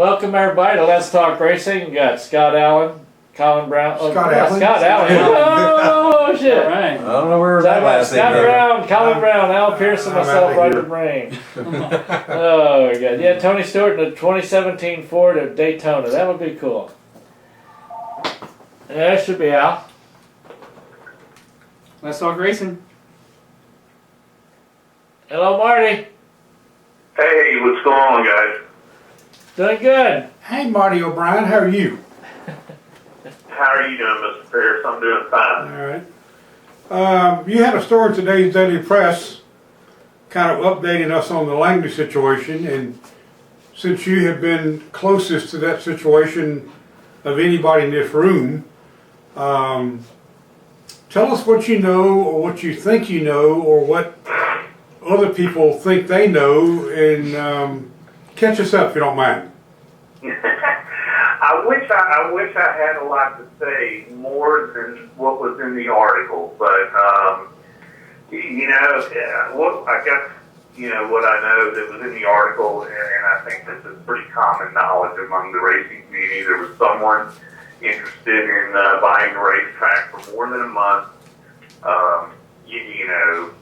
Welcome everybody to Let's Talk Racing. You got Scott Allen, Collin Brown. Scott Allen. Scott Allen. Oh shit! All right. I don't know where we're at. Scott Brown, Collin Brown, Al Pearce, and myself, Roger Brehm. Oh my God! Yeah, Tony Stewart in the 2017 Ford at Daytona. That would be cool. Yeah, that should be Al. Let's talk racing. Hello, Marty. Hey, what's going on, guys? Doing good. Hey, Marty O'Brien, how are you? How are you doing, Mr. Pearce? I'm doing fine. All right. You had a story in today's Daily Press kind of updating us on the Langley situation, and since you have been closest to that situation of anybody in this room, tell us what you know or what you think you know or what other people think they know, and catch us up if you don't mind. I wish I had a lot to say more than what was in the article, but I guess what I know that was in the article, and I think this is pretty common knowledge among the racing community. There was someone interested in buying a racetrack for more than a month.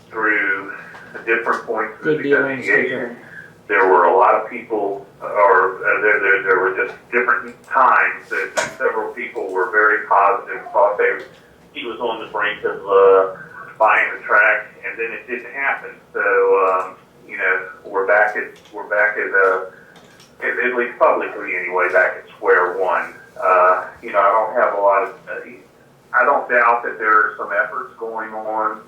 Through different points of negotiation. There were a lot of people, there were just different times that several people were very positive, thought he was on the brink of buying the track, and then it didn't happen. So we're back at least publicly anyway, back at square one. I don't have a lot of. I don't doubt that there are some efforts going on,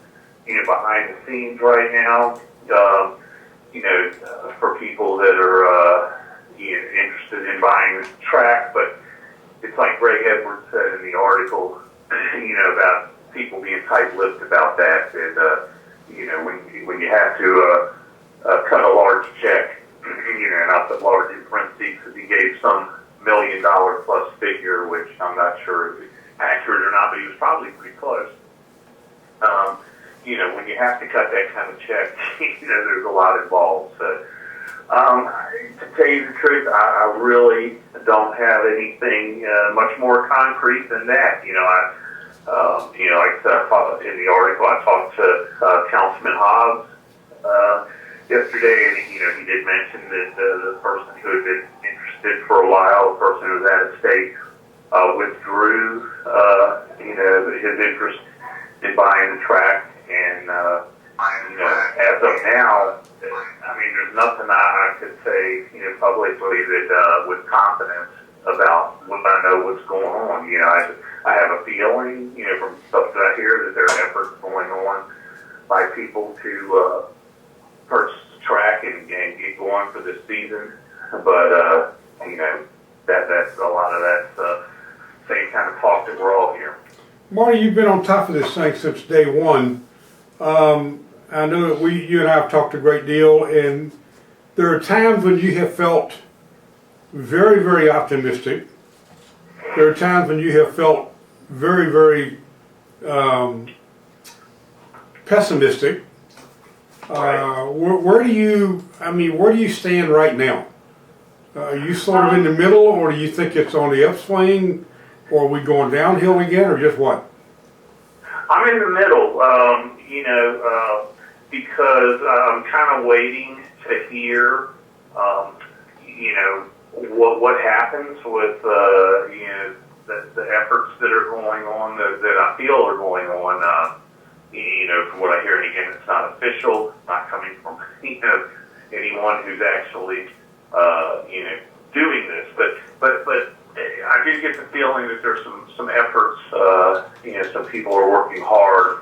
behind the scenes right now. For people that are interested in buying the track, but it's like Greg Edwards said in the article, about people being tight-lipped about that. That when you have to cut a large check, and I put large in parentheses because he gave some $1 million plus figure, which I'm not sure is accurate or not, but he was probably pretty close. When you have to cut that kind of check, there's a lot involved. So, to tell you the truth, I really don't have anything much more concrete than that. Like I said, in the article, I talked to Councilman Hobbs yesterday, and he did mention that the person who had been interested for a while, the person who was out of state, withdrew, his interest in buying the track. And, as of now, there's nothing I could say, publicly that, with confidence about what I know what's going on. I have a feeling, from stuff that I hear that there are efforts going on by people to, purchase the track and get going for this season. But, that's a lot of that, same kind of talk that we're all hearing. Marty, you've been on top of this thing since day one. I know that you and I have talked a great deal, and there are times when you have felt very, very optimistic. There are times when you have felt very, very pessimistic. Where do you stand right now? Are you sort of in the middle, or do you think it's on the upswing, or are we going downhill again, or just what? I'm in the middle, because I'm kind of waiting to hear, what happens with, the efforts that are going on, that I feel are going on, from what I hear, and again, it's not official, not coming from, anyone who's actually, doing this, but I do get the feeling that there's some efforts, some people are working hard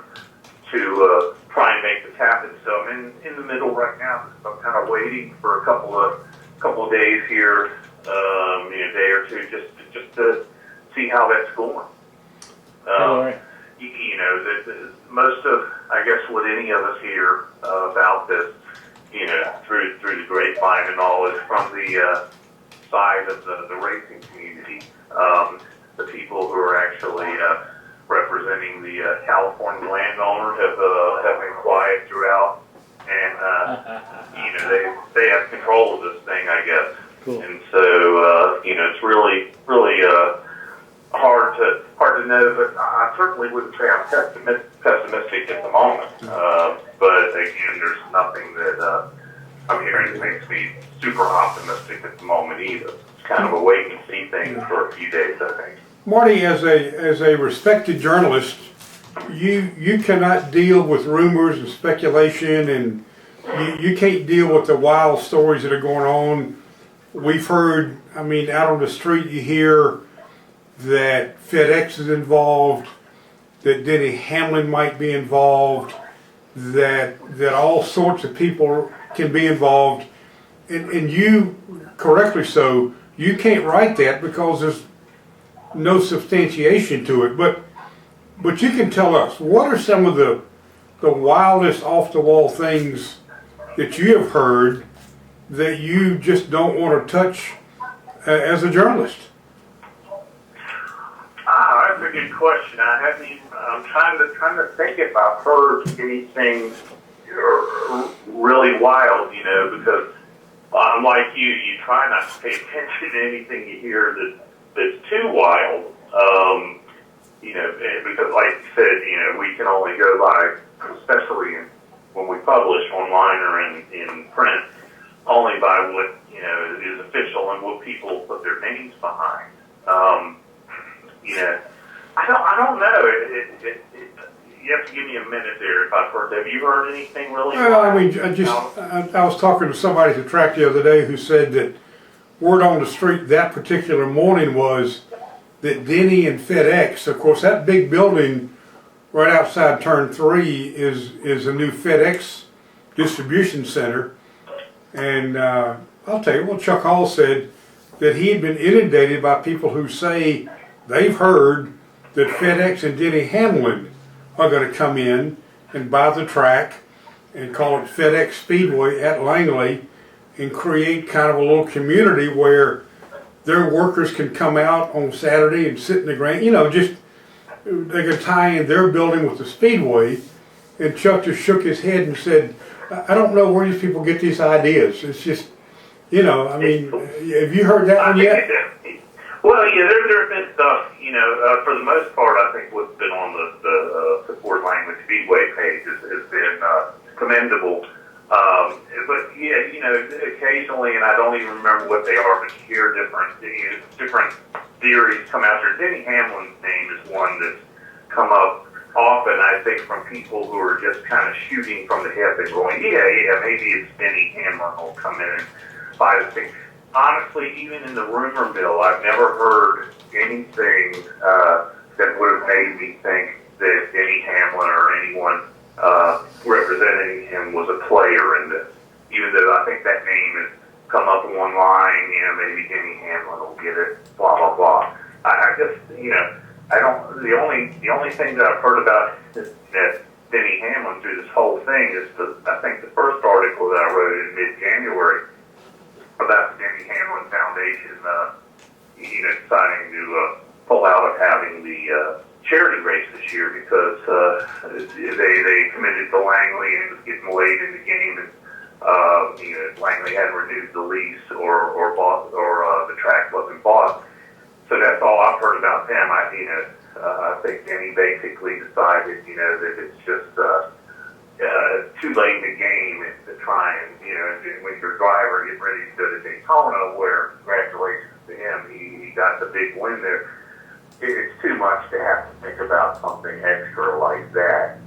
to try and make this happen. So I'm in the middle right now. I'm kind of waiting for a couple of days here, a day or two, just to see how that's going. Most of, I guess, what any of us hear about this, through the grapevine and all, is from the side of the racing community, the people who are actually representing the California landowners have been quiet throughout, and they have control of this thing, I guess. Cool. And so, it's really hard to know, but I certainly wouldn't say I'm pessimistic at the moment. But again, there's nothing that I'm hearing that makes me super optimistic at the moment either. It's kind of a wait and see thing for a few days, I think. Marty, as a respected journalist, you cannot deal with rumors and speculation, and you can't deal with the wild stories that are going on. We've heard, out on the street you hear that FedEx is involved, that Denny Hamlin might be involved, that all sorts of people can be involved, and you, correctly so, you can't write that because there's no substantiation to it. But you can tell us, what are some of the wildest off-the-wall things that you have heard that you just don't want to touch as a journalist? That's a good question. I'm trying to think if I've heard anything really wild, because I'm like you try not to pay attention to anything you hear that's too wild, because like you said, we can only go by, especially when we publish online or in print, only by what, is official and what people put their names behind. I don't know. You have to give me a minute there if I've heard. Have you heard anything really? Well, I was talking to somebody at the track the other day who said that word on the street that particular morning was that Denny and FedEx, of course, that big building right outside Turn 3 is a new FedEx distribution center. And I'll tell you, well, Chuck Hall said that he had been inundated by people who say they've heard that FedEx and Denny Hamlin are going to come in and buy the track and call it FedEx Speedway at Langley and create kind of a little community where their workers can come out on Saturday and sit in the ground, just they could tie in their building with the Speedway. And Chuck just shook his head and said, I don't know where these people get these ideas. It's just, have you heard that one yet? Well, yeah, there's been stuff, for the most part, I think what's been on the Support Langley Speedway page has been commendable. But yeah, occasionally, and I don't even remember what they are, but you hear different theories come out there. Denny Hamlin's name is one that's come up often, I think, from people who are just kind of shooting from the hip and going, yeah, maybe it's Denny Hamlin will come in and buy the thing. Honestly, even in the rumor mill, I've never heard anything that would have made me think that Denny Hamlin or anyone representing him was a player in this. Even though I think that name has come up online, maybe Denny Hamlin will get it, blah blah blah. I just, I don't. The only thing that I've heard about that Denny Hamlin through this whole thing is I think the first article that I wrote in mid-January about the Denny Hamlin Foundation, deciding to pull out of having the charity race this year because they committed to Langley and it was getting late in the game, and Langley hadn't renewed the lease or the track wasn't bought. So that's all I've heard about them. I think Denny basically decided, that it's just too late in the game to try and, when you're a driver getting ready to go to Daytona, where congratulations to him, he got the big win there. It's too much to have to think about something extra like that,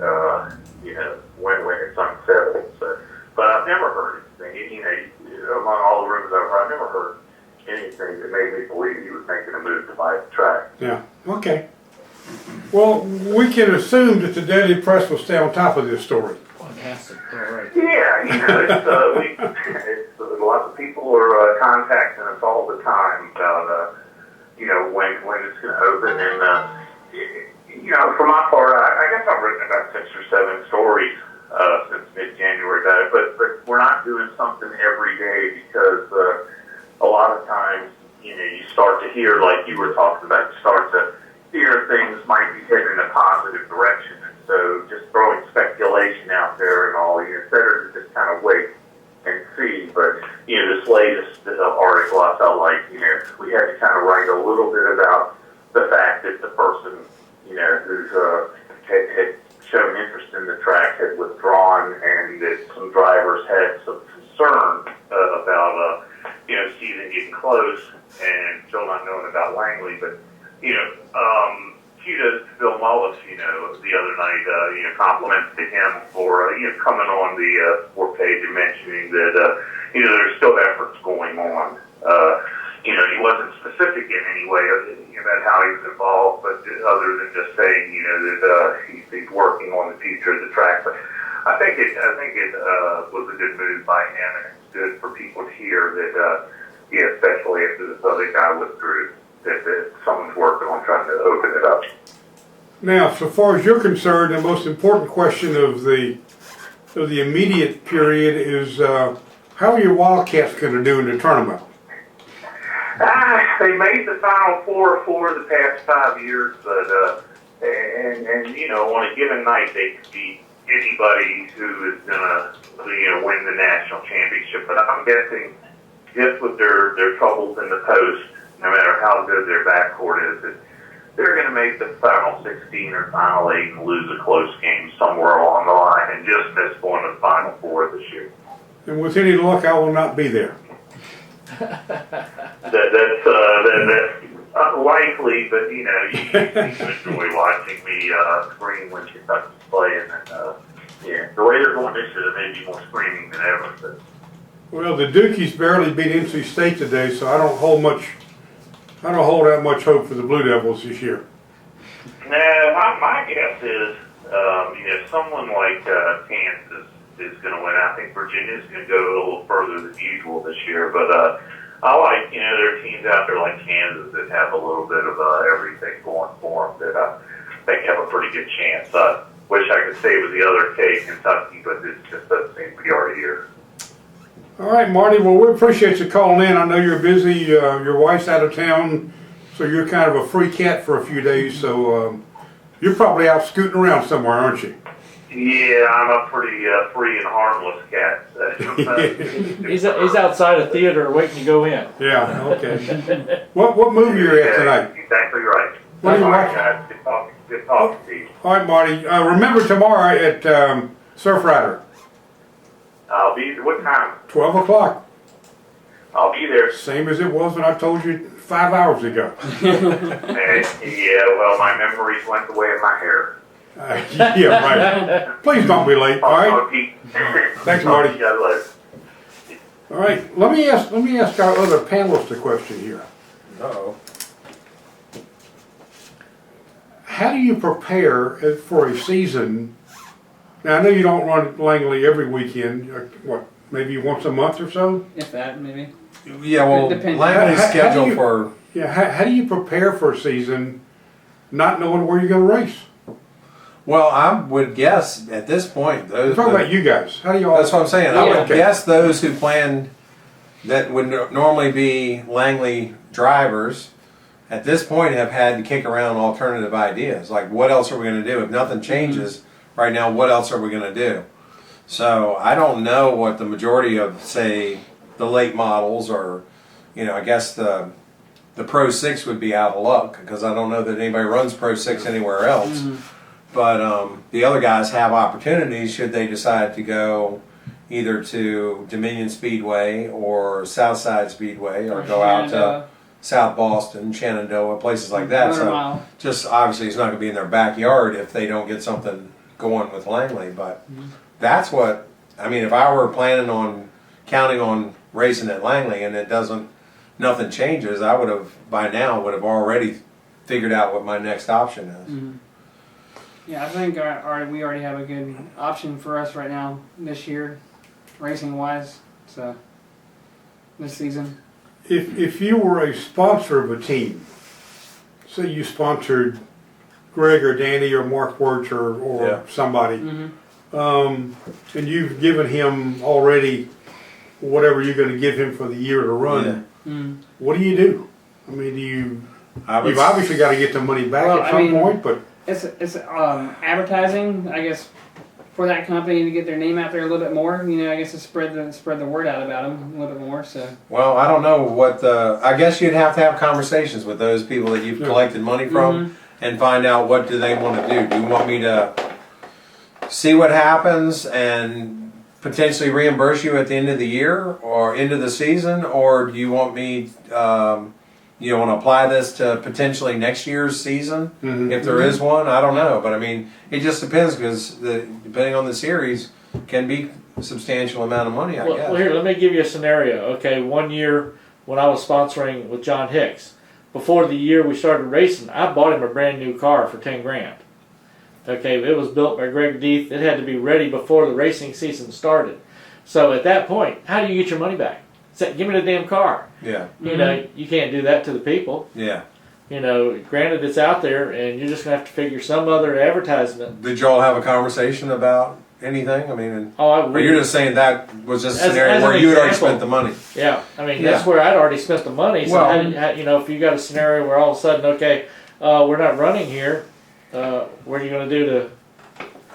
when it's unsettled. So, but I've never heard anything, among all the rumors I've heard, I've never heard anything that made me believe he was making a move to buy the track. Yeah, okay. Well, we can assume that the Daily Press will stay on top of this story. Fantastic. All right. Yeah, it's lots of people are contacting us all the time about, when it's going to open. And, for my part, I guess I've written about 6 or 7 stories since mid-January about it, but we're not doing something every day because a lot of times, you start to hear, like you were talking about, you start to hear things might be heading in a positive direction. And so just throwing speculation out there and all, it's better to just kind of wait and see. But, this latest article I felt like, we had to kind of write a little bit about the fact that the person, who's had shown interest in the track had withdrawn, and that some drivers had some concern about, season getting close and still not knowing about Langley. But, kudos to Bill Mullis, the other night, compliments to him for, coming on the sport page and mentioning that, there's still efforts going on. He wasn't specific in any way about how he was involved, but other than just saying, that he's working on the future of the track. But I think it was a good move by him, and it's good for people to hear that, especially after this other guy withdrew, that someone's working on trying to open it up. Now, so far as you're concerned, the most important question of the immediate period is how are your Wildcats going to do in the tournament? They made the Final Four for the past 5 years, but on a given night they could beat anybody who is gonna win the national championship. But I'm guessing just with their troubles in the post, no matter how good their backcourt is, that they're going to make the Final 16 or Final 8 and lose a close game somewhere along the line and just miss going to the Final Four this year. And with any luck, I will not be there. That's unlikely, but you enjoy watching me scream when Kentucky's playing. And the way they're going this year, there may be more screaming than ever. But. Well, the Dukies barely beat NC State today, so I don't hold that much hope for the Blue Devils this year. Nah, my guess is, someone like Kansas is going to win. I think Virginia's going to go a little further than usual this year, but I like, there are teams out there like Kansas that have a little bit of everything going for them that I think have a pretty good chance. I wish I could say it was the other case, Kentucky, but it just doesn't seem to be our year. All right, Marty. Well, we appreciate you calling in. I know you're busy. Your wife's out of town, so you're kind of a free cat for a few days. So you're probably out scooting around somewhere, aren't you? Yeah, I'm a pretty free and harmless cat. He's outside a theater waiting to go in. Yeah. Okay. What movie are you at tonight? Exactly right. What are you watching? Guys. Good talking to you. All right, Marty. Remember tomorrow at Surf Rider. I'll be there. What time? 12 o'clock. I'll be there. Same as it was when I told you 5 hours ago. Yeah, well, my memories went the way of my hair. Yeah, right. Please don't be late. All right. Thanks, Marty. All right. Let me ask our other panelist a question here. Uh-oh. How do you prepare for a season? Now, I know you don't run Langley every weekend. What, maybe once a month or so? If that, maybe. Yeah, well, Langley's scheduled for... Yeah, how do you prepare for a season not knowing where you're going to race? Well, I would guess at this point, those... I'm talking about you guys. How do you all... That's what I'm saying. I would Okay. guess those who planned that would normally be Langley drivers at this point have had to kick around alternative ideas. Like, what else are we going to do? If nothing changes right now, what else are we going to do? So I don't know what the majority of, say, the late models or, I guess the Pro 6 would be out of luck because I don't know that anybody runs Pro 6 anywhere else. Mm-hmm. But the other guys have opportunities should they decide to go either to Dominion Speedway or Southside Speedway or go out to South Boston, Shenandoah, places like that. So just obviously it's not going to be in their backyard if they don't get something going with Langley. But that's what, I mean, if I were planning on counting on racing at Langley and nothing changes, I would have by now already figured out what my next option is. Mm-hmm. Yeah, I think we already have a good option for us right now this year, racing wise. So this season. If you were a sponsor of a team, say you sponsored Greg or Danny or Mark Wertz or somebody, and you've given him already whatever you're going to give him for the year to run, what do you do? I mean, you've obviously got to get the money back at some point, but it's advertising, I guess. for that company to get their name out there a little bit more. You know, I guess to spread the word out about them a little bit more. So. Well, I don't know what I guess you'd have to have conversations with those people that you've collected money from and find out what do they want to do. Do you want me to see what happens and potentially reimburse you at the end of the year or end of the season, or do you want me you want to apply this to potentially next year's season if there is one? I don't know, but I mean it just depends, because depending on the series can be a substantial amount of money, I guess. Well, here, let me give you a scenario. Okay, one year when I was sponsoring with John Hicks, before the year we started racing, I bought him a brand new car for 10 grand. Okay, it was built by Greg Deeth. It had to be ready before the racing season started. So at that point, how do you get your money back? Say, give me the damn car. Yeah. You know, you can't do that to the people. Yeah. You know, granted it's out there, and you're just going to have to figure some other advertisement. Did y'all have a conversation about anything? I mean, or you're just saying that was just a scenario as where an you had already example. spent the money. Yeah, I mean, that's where I'd already spent the money. So, Well, you know, if you got a scenario where all of a sudden, okay, we're not running here, what are you going to do to...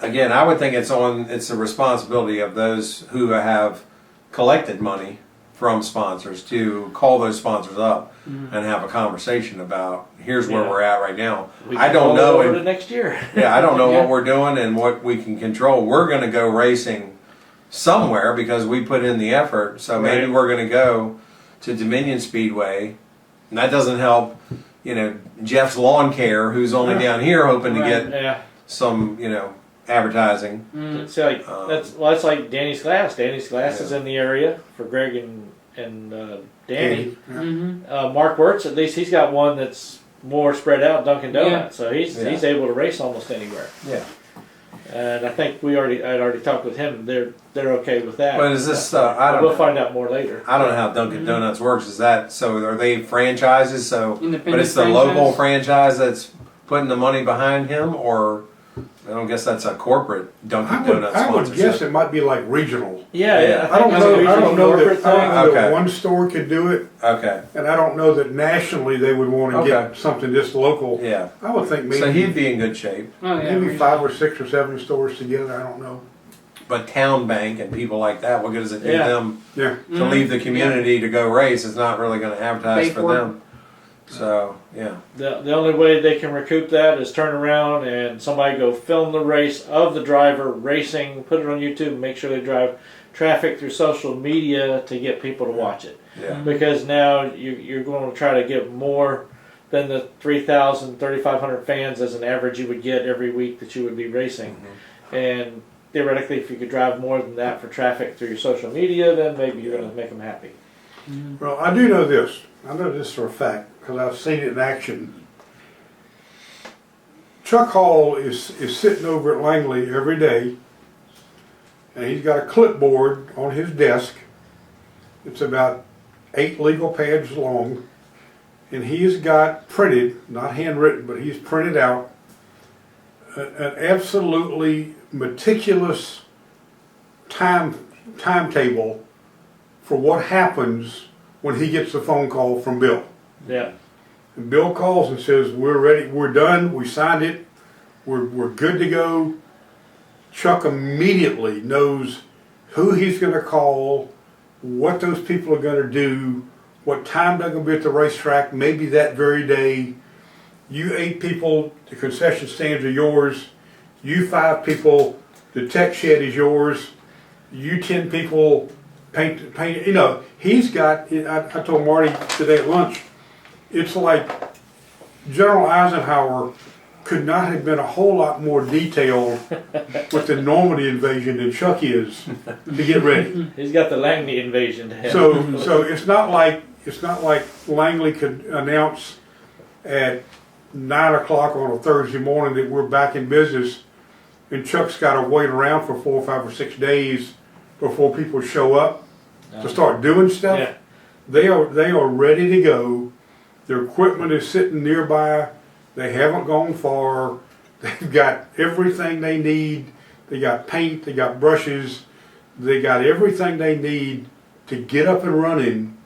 Again, I would think it's the responsibility of those who have collected money from sponsors to call those sponsors up and have a conversation about here's where we're at right now. I don't know. Over to next year. I don't know what we're doing and what we can control. We're going to go racing somewhere because we put in the effort. So maybe we're going to go to Dominion Speedway, and that doesn't help. You know, Jeff's Lawn Care, who's only down here hoping to get some, you know, advertising. It's like that's like Danny's Glass. Danny's Glass is in the area for Greg and Danny. Mark Wertz, at least he's got one that's more spread out, Dunkin' Donuts, so he's able to race almost anywhere. Yeah. And I think I'd already talked with him. They're okay with that. But is this? I don't. We'll find out more later. I don't know how Dunkin' Donuts works. Is that so? Are they franchises? So, but it's the franchise? local franchise that's putting the money behind him, or I don't guess that's a corporate Dunkin' Donuts I would sponsorship. guess it might be like regional. Yeah. I don't know that Okay. one store could do it, Okay. and I don't know that nationally they would want to get something just local. Yeah. I would think maybe So he'd be in good shape. maybe 5 or 6 or 7 stores together. I don't know. But Town Bank and people like that, what good does it do them Yeah. to leave the community to go race? It's not really going to advertise for them. So, yeah. The only way they can recoup that is turn around and somebody go film the race of the driver racing, put it on YouTube, and make sure they drive traffic through social media to get people to watch it. Yeah. Because now you're going to try to get more than the 3,000, 3,500 fans as an average you would get every week that you would be racing. And theoretically, if you could drive more than that for traffic through your social media, then maybe you're going to make them happy. Well, I do know this. I know this for a fact because I've seen it in action. Chuck Hall is sitting over at Langley every day, and he's got a clipboard on his desk. It's about 8 legal pads long, and he's got printed, not handwritten, but he's printed out an absolutely meticulous timetable for what happens when he gets a phone call from Bill. Yeah. And Bill calls and says, "We're ready, we're done, we signed it, we're good to go." Chuck immediately knows who he's going to call, what those people are going to do, what time they're going to be at the racetrack, maybe that very day. You 8 people, the concession stands are yours. You 5 people, the tech shed is yours. You 10 people, paint. You know, he's got. I told Marty today at lunch. It's like General Eisenhower could not have been a whole lot more detailed with the Normandy invasion than Chuck is to get ready. He's got the Langley invasion to him. So it's not like Langley could announce at 9 o'clock on a Thursday morning that we're back in business, and Chuck's got to wait around for 4 or 5 or 6 days before people show up to start doing stuff. Yeah. They are ready to go. Their equipment is sitting nearby. They haven't gone far. They've got everything they need. They got paint. They got brushes. They got everything they need to get up and running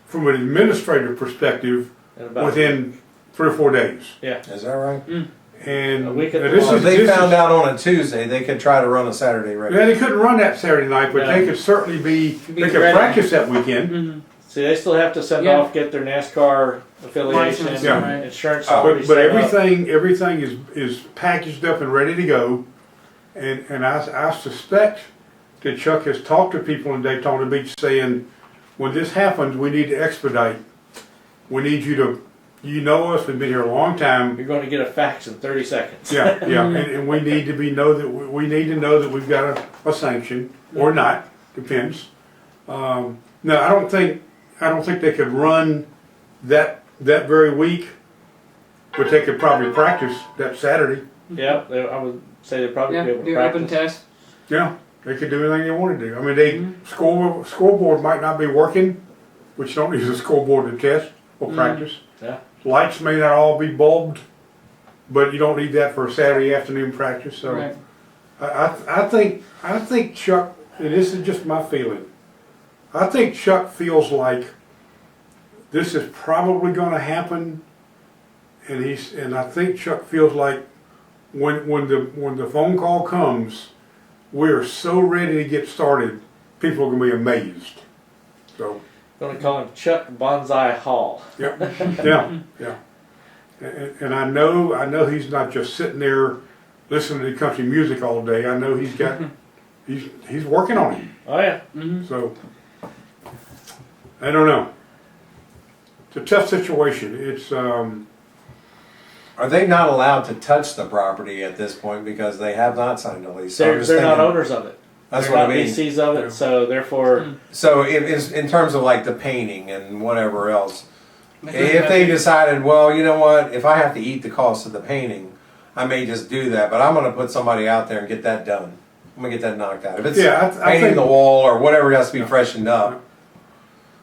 from an administrative perspective within 3 or 4 days. Yeah. Is that right? And A week at the this most. is, If they this found is, out on a Tuesday, they could try to run a Saturday race. yeah, they couldn't run that Saturday night, but No. they could certainly they could ready. practice that weekend. Mm-hmm. See, they still have to send Yeah. off, get their NASCAR affiliation, License, Yeah. right. insurance. already But set up. everything is packaged up and ready to go. And I suspect that Chuck has talked to people in Daytona Beach saying, when this happens, we need to expedite. We need you to, you know us, we've been here a long time. You're going to get a fax in 30 seconds. Yeah, and we need to we need to know that we've got a sanction or not, depends. No, I don't think they could run that very week, but they could probably practice that Saturday. Yeah, I would say they'd probably Yeah, be able to do practice. open test. Yeah, they could do anything they want to do. I mean, scoreboard might not be working, which you don't use a scoreboard to test or practice. Yeah. Lights may not all be bulbed, but you don't need that for a Saturday afternoon practice. So Right. I think Chuck, and this is just my feeling, I think Chuck feels like this is probably going to happen, and I think Chuck feels like when the phone call comes, we're so ready to get started, people are going to be amazed. So Going to call him Chuck Bonsai Hall. yeah, yeah. And I know he's not just sitting there listening to country music all day. I know he's got he's working on it. Oh yeah. Mm-hmm. So I don't know. It's a tough situation. It's Are they not allowed to touch the property at this point because they have not signed a lease? So I'm They're just not thinking- owners of it. That's They're what I not mean. VCs of it, Yeah. so therefore, So in terms of like the painting and whatever else, But if they decided, well, you know what, if I have to eat the cost of the painting, I may just do that, but I'm going to put somebody out there and get that done. I'm going to get that knocked out. If it's I painting think the wall or whatever has to be freshened up,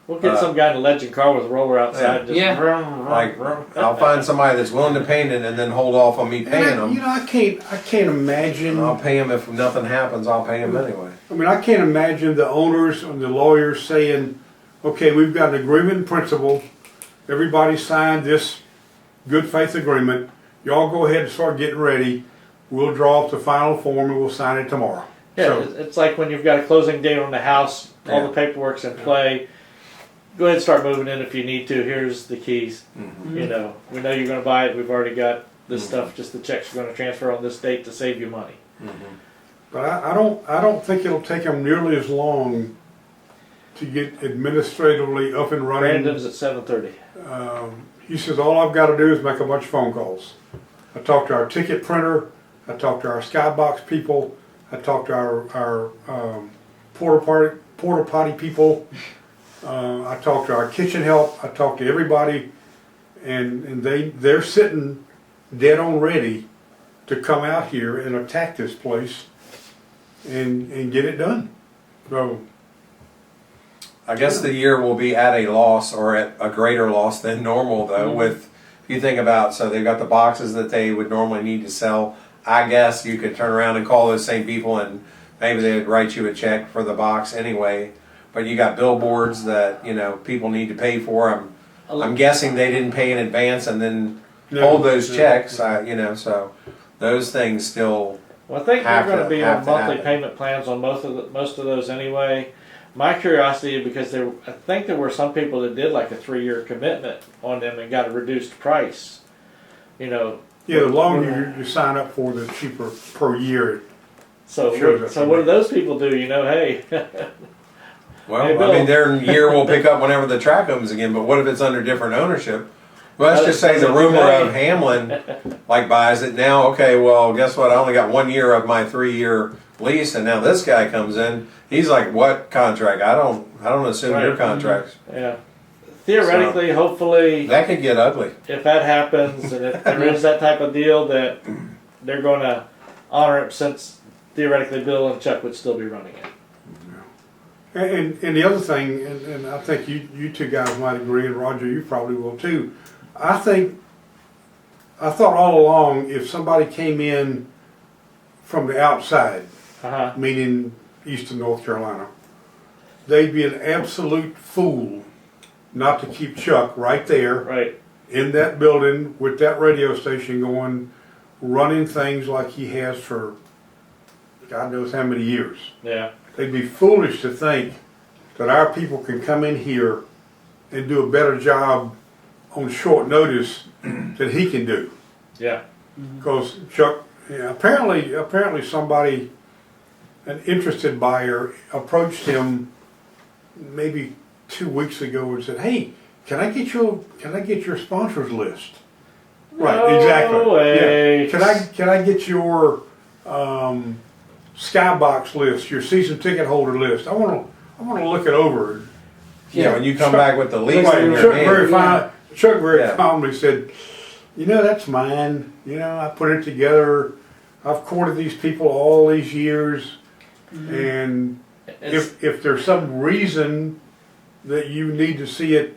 we'll get some guy in a legend car with a roller outside. Just Yeah. vroom, like vroom. I'll find somebody that's willing to paint it and then hold off on me paying and them. I can't imagine. I'll pay them if nothing happens. I'll pay them anyway. I mean, I can't imagine the owners and the lawyers saying, "Okay, we've got an agreement in principle. Everybody signed this good faith agreement. Y'all go ahead and start getting ready. We'll draw up the final form and we'll sign it tomorrow." Yeah, So, it's like when you've got a closing date on the house, all Yeah. the paperwork's in play. Go ahead and start moving in if you need to. Here's the keys. Mm-hmm. You know, we know you're going to buy it. We've already got this stuff. Just the checks are going to transfer on this date to save you money. Mm-hmm. but I don't think it'll take them nearly as long to get administratively up and running. Brandon's at 7:30. He says, all I've got to do is make a bunch of phone calls. I talked to our ticket printer, I talked to our skybox people, I talked to our porta potty people, I talked to our kitchen help, I talked to everybody, and they're sitting dead on ready to come out here and attack this place and get it done. So I guess the year will be at a loss or at a greater loss than normal though with, if you think about, so they've got the boxes that they would normally need to sell. I guess you could turn around and call those same people and maybe they would write you a check for the box anyway. But you got billboards that, you know, people need to pay for. I'm guessing they didn't pay in advance and then hold those checks, you know, so those things still. Well, I think they're Have going to- to be have on to monthly happen. payment plans on most of those anyway. My curiosity, because I think there were some people that did like a 3-year commitment on them and got a reduced price. You know. yeah, the longer you sign up for, the cheaper per year. So Sure, what do those people do? You know, hey. Well, Hey, I Bill. mean, their year will pick up whenever the track opens again, but what if it's under different ownership? Well, let's just say the rumor of Hamlin, like, buys it now, okay, well, guess what, I only got 1 year of my 3-year lease, and now this guy comes in, he's like, what contract? I don't assume your Right. contracts. Yeah. Theoretically, hopefully, That could get ugly. if that happens and if there is that type of deal, that they're going to honor it, since theoretically Bill and Chuck would still be running it. And the other thing, and I think you two guys might agree, and Roger, you probably will too. I thought all along, if somebody came in from the outside, Uh-huh. meaning eastern North Carolina, they'd be an absolute fool not to keep Chuck right there Right. in that building with that radio station going, running things like he has for God knows how many years. Yeah. They'd be foolish to think that our people can come in here and do a better job on short notice than he can do. Yeah. Because Chuck, apparently somebody, an interested buyer, approached him maybe 2 weeks ago and said, "Hey, can I get your sponsors list?" Right, No exactly. way. Yeah. Can I get your skybox list, your season ticket holder list? I want to look it over. Yeah, when you come back with the lease Right, in your Chuck hand. very calmly said, "That's mine. I put it together. I've courted these people all these years, and if there's some reason that you need to see it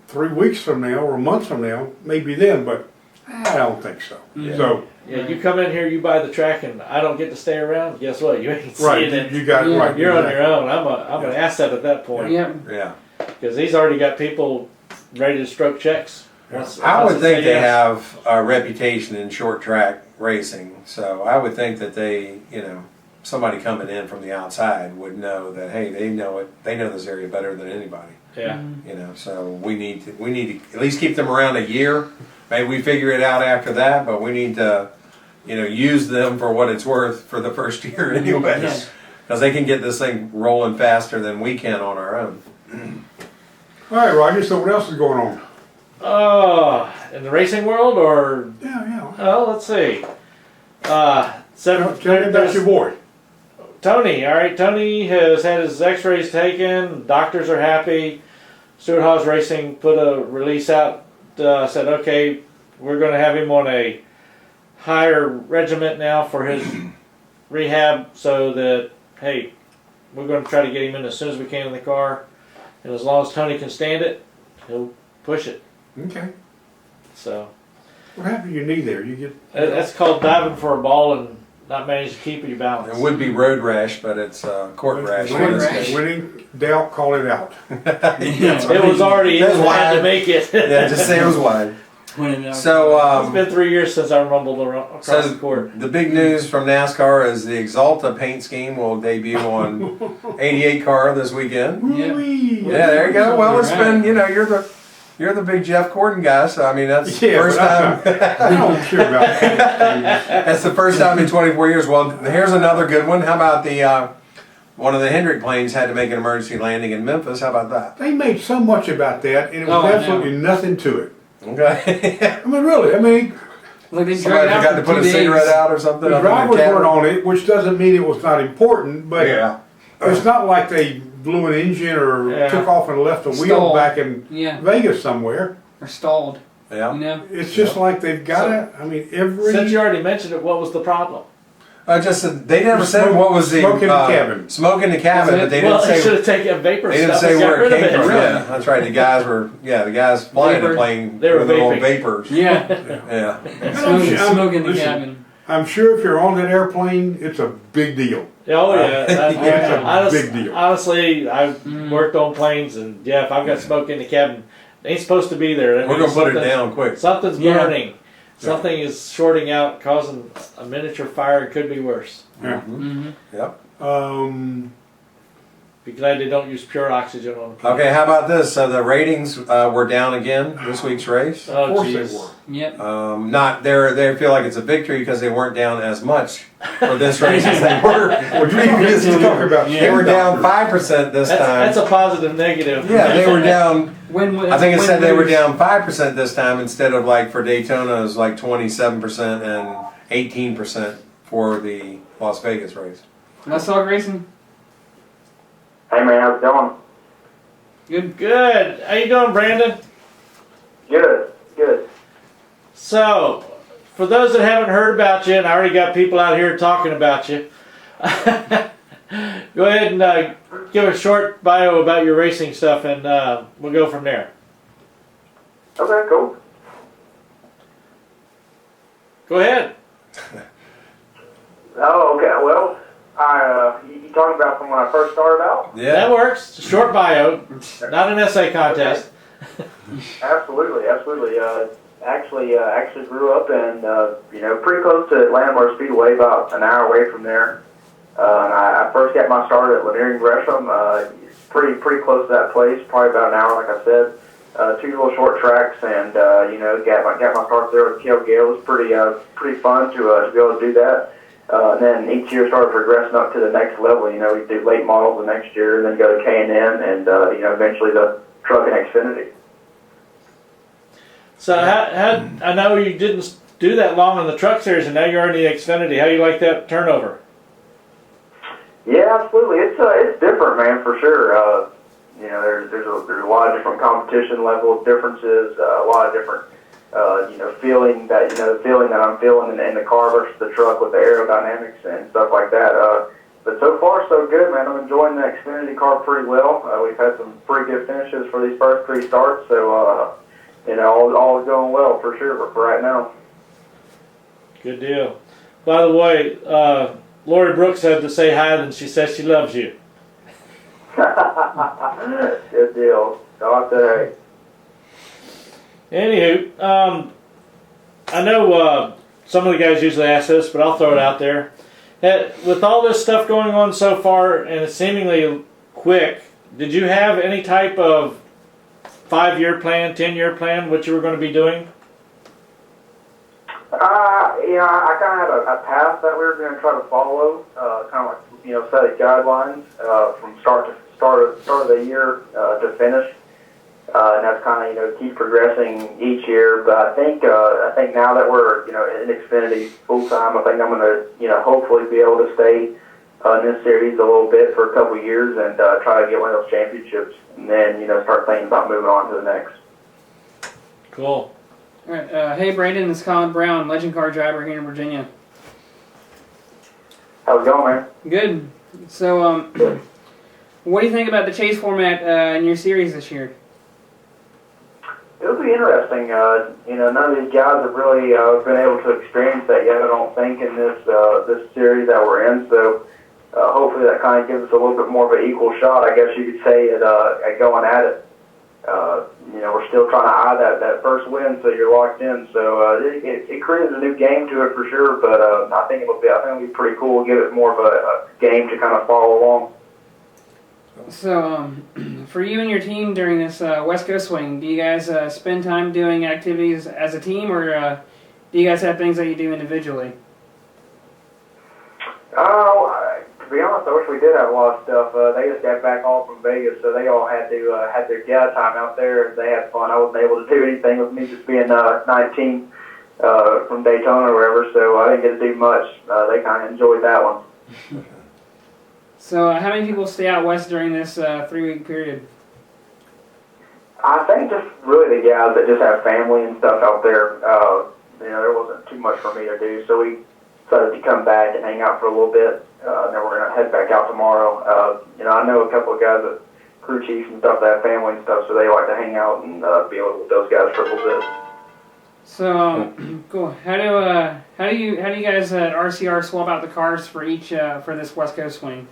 3 weeks from now or a month from now, maybe then, but I don't think so." So Yeah, you come in here, you buy the track, and I don't get to stay around. Guess what? You ain't right, seeing it. you got it Yeah. right. You're on exactly. your own. I'm an asset at that point. Yep. Yeah. Because he's already got people ready to stroke checks. I would think they yes. have a reputation in short track racing, so I would think that they, somebody coming in from the outside would know that, hey, they know this area better than anybody. Yeah. So we need to at least keep them around a year. Maybe we figure it out after that, but we need to, use them for what it's worth for the first year anyway, because they can get this thing rolling faster than we can on our own. All right, Roger. So what else is going on? In the racing world, or Yeah. let's see. Tell me about your boy. Tony. All right, Tony has had his X-rays taken. Doctors are happy. Stewart Haas Racing put a release out. Said, okay, we're going to have him on a higher regiment now for his rehab, so that, hey, we're going to try to get him in as soon as we can in the car, and as long as Tony can stand it, he'll push it. Okay. So What happened to your knee there? You get that's called diving for a ball and not manage to keep your balance. It would be road rash, but it's court rash. in this case. when in doubt, call it out. It was already That's in the had wide. to make it. Yeah, just say it was wide. It's So, been 3 years since I rumbled across the court. the big news from NASCAR is the Exalta paint scheme will debut on 88 car this weekend. Woo-wee. Yeah, there you go. Well, it's been, you're the big Jeff Gordon guy, so I mean that's the Yeah, first but time. I don't care about that. That's the first time in 24 years. Well, here's another good one. How about the one of the Hendrick planes had to make an emergency landing in Memphis? How about that? They made so much about that, and it was Oh, I know. absolutely nothing to it. Okay. I mean, really. Like they Somebody dragged out forgot to for put a 2 cigarette days. out or something. The up in their drivers cabin. weren't on it, which doesn't mean it was not important, but Yeah. it's not like they blew an engine or Yeah. took off and left a wheel Stalled. back in Yeah, Vegas somewhere. or stalled. Yeah. It's just like they've got it. I mean, Since you already mentioned it, what was the problem? Just they never said what was the Smoke in the cabin. Smoke in the cabin, That's but they Well, didn't they should say. have taken vapor They didn't stuff say and got where it rid of came it. from. Yeah, that's right. The guys flying the Vapor. plane They were with little vaping. vapors. Yeah, Yeah. smoke in the Listen, cabin. I'm sure if you're on that airplane, it's a big deal. Oh yeah, It's a big deal. Honestly, I've worked on planes, and yeah, if I've got smoke in the cabin, it ain't supposed to be there. That We're means gonna put it something's- down quick. Something's Yeah. burning. Something is shorting out, causing a miniature fire. It could be worse. Yeah. Mm-hmm. Yep. Be glad they don't use pure oxygen on the plane. Okay, how about this? So the ratings were down again this week's race. Of Oh course they jeez. were. Yep. Not they feel like it's a victory because they weren't down as much for this race as they were Well, you talk about They were down doctor. 5% this That's time. a positive negative. Yeah, they were down. When I think it said they were lose. down 5% this time instead of like for Daytona it was like 27% and 18% for the Las Vegas race. Let's talk racing. Hey man, how's it going? Good. Good. How you doing, Brandon? Good, good. So, for those that haven't heard about you, and I already got people out here talking about you, go ahead and give a short bio about your racing stuff, and we'll go from there. Okay, cool. Go ahead. Oh, okay. Well, you talking about from when I first started out? Yeah. That works. It's a short bio, not an essay contest. Absolutely, absolutely. actually grew up in pretty close to Atlanta Motor Speedway, about an hour away from there. And I first got my start at Lanier and Gresham, pretty close to that place, probably about an hour, like I said. Two little short tracks, and got my start there with Kel Gale. It was pretty fun to be able to do that. And then each year started progressing up to the next level. You know, we do late models the next year, and then go to K&N, and eventually the truck and Xfinity. So how I know you didn't do that long in the truck series, and now you're in the Xfinity. How do you like that turnover? Yeah, absolutely. It's different, man, for sure. There's a lot of different competition level differences, a lot of different feeling that I'm feeling in the car versus the truck with the aerodynamics and stuff like that. But so far so good, man. I'm enjoying the Xfinity car pretty well. We've had some pretty good finishes for these first 3 starts, so all is going well for sure for right now. Good deal. By the way, Lori Brooks had to say hi, and she says she loves you. Good deal. So I say, Anywho, I know some of the guys usually ask this, but I'll throw it out there. With all this stuff going on so far, and it's seemingly quick, did you have any type of 5-year plan, 10-year plan, what you were going to be doing? I kind of had a path that we were going to try to follow, kind of like, set of guidelines from start of the year to finish. And that's kind of, keep progressing each year. But I think now that we're, in Xfinity full time, I think I'm going to, hopefully be able to stay in this series a little bit for a couple of years and try to get one of those championships, and then, start thinking about moving on to the next. Cool. All right. Hey, Brandon, this is Collin Brown, legend car driver here in Virginia. How's it going, man? Good. So, what do you think about the chase format in your series this year? It'll be interesting. None of these guys have really been able to experience that yet, I don't think, in this series that we're in. So hopefully that kind of gives us a little bit more of an equal shot, I guess you could say, at going at it. We're still trying to eye that first win, so you're locked in. So it creates a new game to it for sure. But I think it'll be pretty cool. We'll give it more of a game to kind of follow along. So, for you and your team during this West Coast swing, do you guys spend time doing activities as a team, or do you guys have things that you do individually? To be honest, I wish we did have a lot of stuff. They just got back all from Vegas, so they all had to had their gas time out there. They had fun. I wasn't able to do anything with me just being 19 from Daytona or wherever, so I didn't get to do much. They kind of enjoyed that one. So, how many people stay out west during this 3-week period? I think just really the guys that just have family and stuff out there. There wasn't too much for me to do, so we decided to come back and hang out for a little bit. Then we're going to head back out tomorrow. I know a couple of guys that crew chiefs and stuff that have family and stuff, so they like to hang out and be with those guys for a little bit. So, cool. How do you guys at RCR swap out the cars for each for this West Coast swing?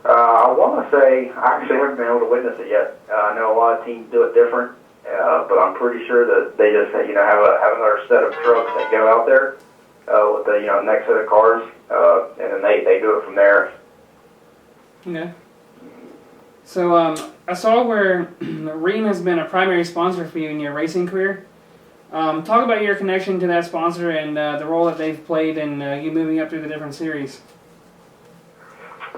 I want to say I actually haven't been able to witness it yet. I know a lot of teams do it different, but I'm pretty sure that they just have another set of trucks that go out there with the next set of cars, and then they do it from there. Okay. So I saw where Rheem has been a primary sponsor for you in your racing career. Talk about your connection to that sponsor and the role that they've played in you moving up through the different series.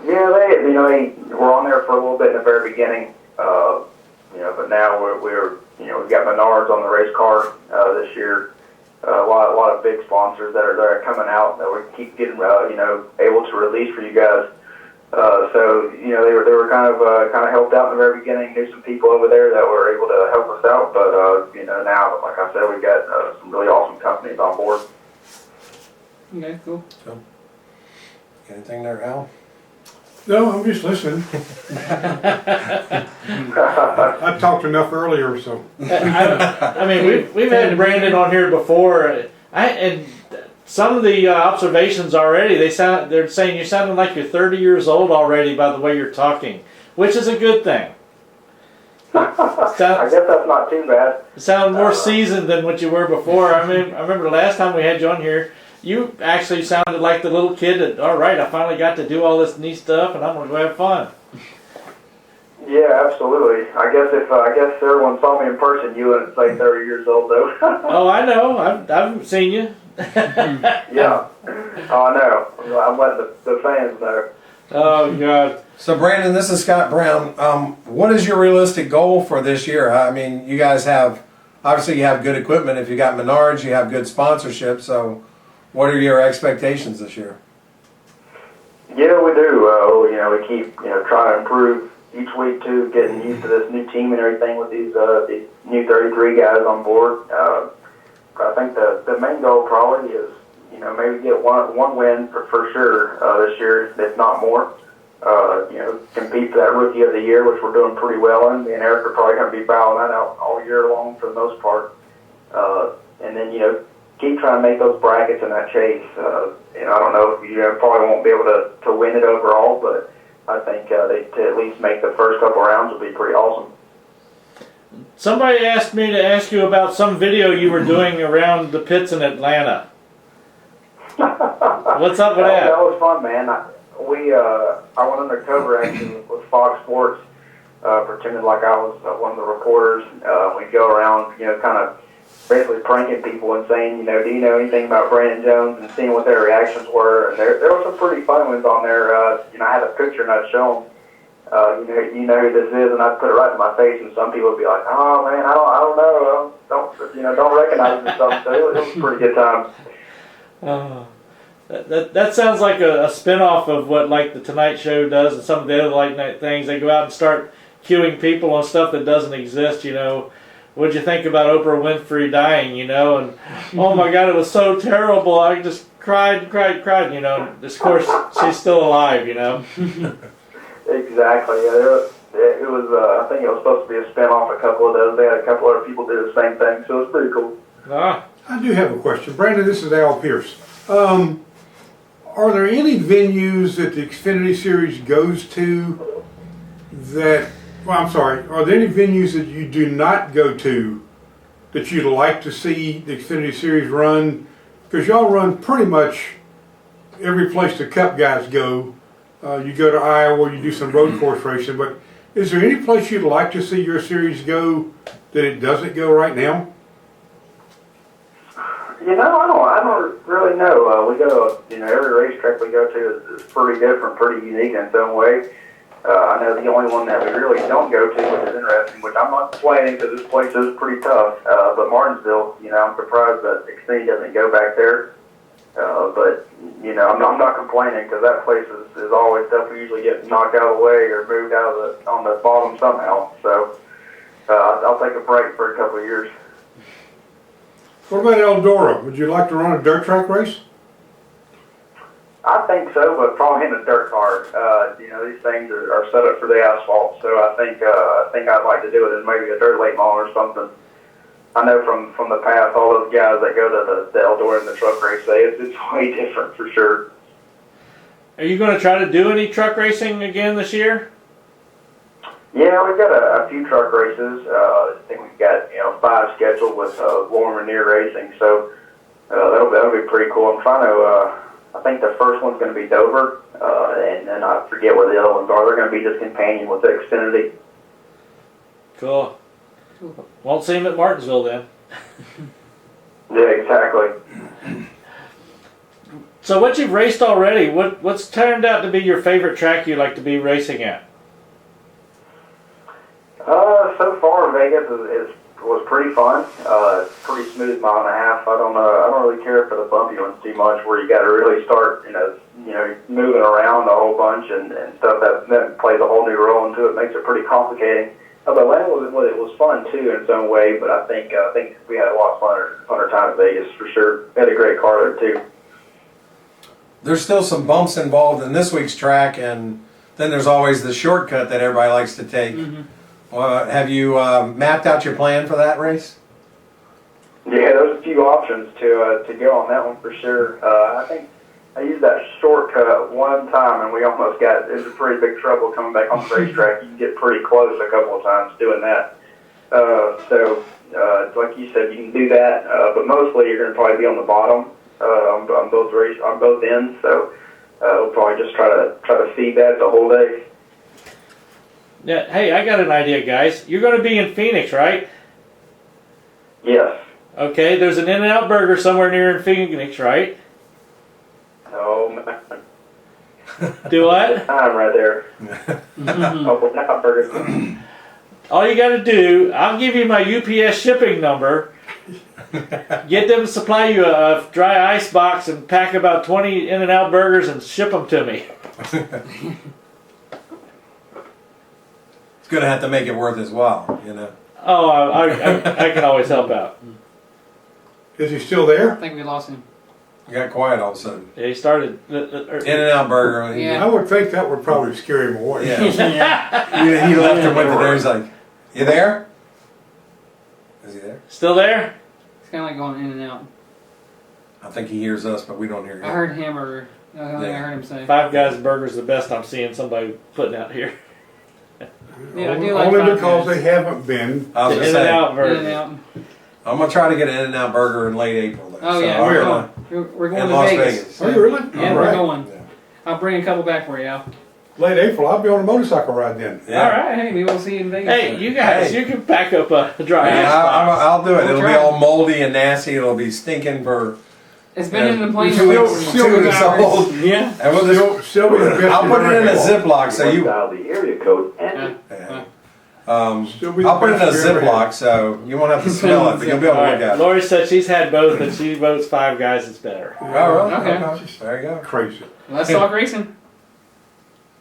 Yeah, they were on there for a little bit in the very beginning, but now we've got Menards on the race car this year. A lot of big sponsors that are coming out that we keep getting able to release for you guys. So they were kind of helped out in the very beginning. Knew some people over there that were able to help us out, but now, like I said, we've got some really awesome companies on board. Okay, cool. So, anything there, Al? No, I'm just listening. I talked enough earlier, so. I mean, we've had Brandon on here before, and some of the observations already, they're saying you're sounding like you're 30 years old already by the way you're talking, which is a good thing. I guess that's not too bad. Sound more seasoned than what you were before. I mean, I remember the last time we had you on here, you actually sounded like the little kid that, all right, I finally got to do all this neat stuff, and I'm gonna go have fun. Yeah, absolutely. I guess everyone saw me in person, you wouldn't say 30 years old though. Oh, I know. I've seen you. Yeah. Oh, I know. I'm letting the fans know. Oh God. So Brandon, this is Scott Brown. What is your realistic goal for this year? I mean, you guys have, obviously you have good equipment. If you got Menards, you have good sponsorship. So what are your expectations this year? Yeah, we do. We keep trying to improve each week too, getting used to this new team and everything with these new 33 guys on board. I think the main goal probably is maybe get one win for sure this year, if not more. Compete for that Rookie of the Year, which we're doing pretty well in. Me and Eric are probably going to be battling that out all year long for the most part. And then keep trying to make those brackets in that chase. I don't know if you probably won't be able to win it overall, but I think to at least make the first couple rounds would be pretty awesome. Somebody asked me to ask you about some video you were doing around the pits in Atlanta. What's up with that? That was fun, man. I went undercover actually with Fox Sports, pretending like I was one of the reporters. We'd go around, kind of basically pranking people and saying, do you know anything about Brandon Jones, and seeing what their reactions were. And there were some pretty fun ones on there. I had a picture and I'd show them. You know who this is, and I'd put it right in my face, and some people would be like, "Oh man, I don't know, don't recognize it or something." So it was a pretty good time. That sounds like a spin-off of what like the Tonight Show does and some of the other late night things. They go out and start cueing people on stuff that doesn't exist. What'd you think about Oprah Winfrey dying? And oh my God, it was so terrible. I just cried. Of course, she's still alive. Exactly. Yeah, it was. I think it was supposed to be a spin-off. A couple of those. They had a couple other people do the same thing, so it was pretty cool. I do have a question. Brandon, this is Al Pearce. Are there any venues that the Xfinity Series goes to that, are there any venues that you do not go to that you'd like to see the Xfinity Series run? Because y'all run pretty much every place the Cup guys go. You go to Iowa, you do some road course racing, but is there any place you'd like to see your series go that it doesn't go right now? I don't really know. We go, every racetrack we go to is pretty different, pretty unique in its own way. I know the only one that we really don't go to, which is interesting, which I'm not complaining because this place is pretty tough. But Martinsville, I'm surprised that Xfinity doesn't go back there. But I'm not complaining because that place is always tough. We usually get knocked out of the way or moved out on the bottom somehow. So I'll take a break for a couple of years. What about Eldora? Would you like to run a dirt track race? I think so, but probably in a dirt car. These things are set up for the asphalt, so I think I'd like to do it in maybe a dirt late model or something. I know from the past, all those guys that go to the Eldora and the truck race say it's way different for sure. Are you going to try to do any truck racing again this year? Yeah, we've got a few truck races. I think we've got 5 scheduled with Lauren Rainier Racing, so that'll be pretty cool. I'm trying to. I think the first one's going to be Dover, and then I forget where the other ones are. They're going to be just companion with the Xfinity. Cool. Won't see him at Martinsville then. Yeah, exactly. So what you've raced already, what's turned out to be your favorite track you like to be racing at? So far Vegas was pretty fun. Pretty smooth mile and a half. I don't really care for the bumpy ones too much, where you got to really start, moving around a whole bunch and stuff that plays a whole new role into it. Makes it pretty complicating. But Atlanta was fun too in its own way. But I think we had a lot of funner time at Vegas for sure. We had a great car there too. There's still some bumps involved in this week's track, and then there's always the shortcut that everybody likes to take. Mm-hmm. Have you mapped out your plan for that race? Yeah, there's a few options to go on that one for sure. I think I used that shortcut one time, and we almost got into pretty big trouble coming back on the racetrack. You can get pretty close a couple of times doing that. Like you said, you can do that, but mostly you're going to probably be on the bottom on both ends. So we'll probably just try to feed that the whole day. Yeah. Hey, I got an idea, guys. You're going to be in Phoenix, right? Yes. Okay. There's an In-N-Out Burger somewhere near in Phoenix, right? Oh man, Do what? I'm right there. Oh, not burgers. All you got to do, I'll give you my UPS shipping number. Get them to supply you a dry ice box and pack about 20 In-N-Out burgers and ship them to me. It's going to have to make it worth his while, you know. Oh, I can always help out. Is he still there? I think we lost him. He got quiet all of a sudden. Yeah, he started. In-N-Out Burger. Yeah. I would think that would probably scare him away. Yeah. He left and went to there. He's like, "You there? Is he there?" Still there? It's kind of like going in and out. I think he hears us, but we don't hear him. I heard hamburger. I think I heard him say. Five Guys Burger's the best I'm seeing somebody putting out here. Yeah, I do like Only Five because Guys. they haven't been. I was The gonna say, In-N-Out In Burger. and out. I'm gonna try to get an In-N-Out Burger in late April. Though. Oh yeah, Oh, we're yeah. going. We're going In to Las Vegas. Vegas. Are you really? Yeah, All we're right. going. Yeah. I'll bring a couple back for you, Al. Late April, I'll be on a motorcycle ride then. Yeah. All right, hey, maybe we'll see you in Vegas. Hey, you guys, Hey. you can pack up a dry Yeah, ice box. I'll do it. We'll It'll try. be all moldy and nasty. It'll be stinking for It's been in the plane 2 weeks, for 2 weeks 2 hours. old. Yeah. And we'll just, Still be the best. I'll put it in a Ziploc so you. dial the area code and Yeah. Still be the I'll put it in a best you ever Ziploc had. so you won't have to smell it, but you'll be able All to look right. at it. Lori said she's had both, and she votes Five Guys is better. Oh, really? Okay. There you go. Crazy. Let's talk racing.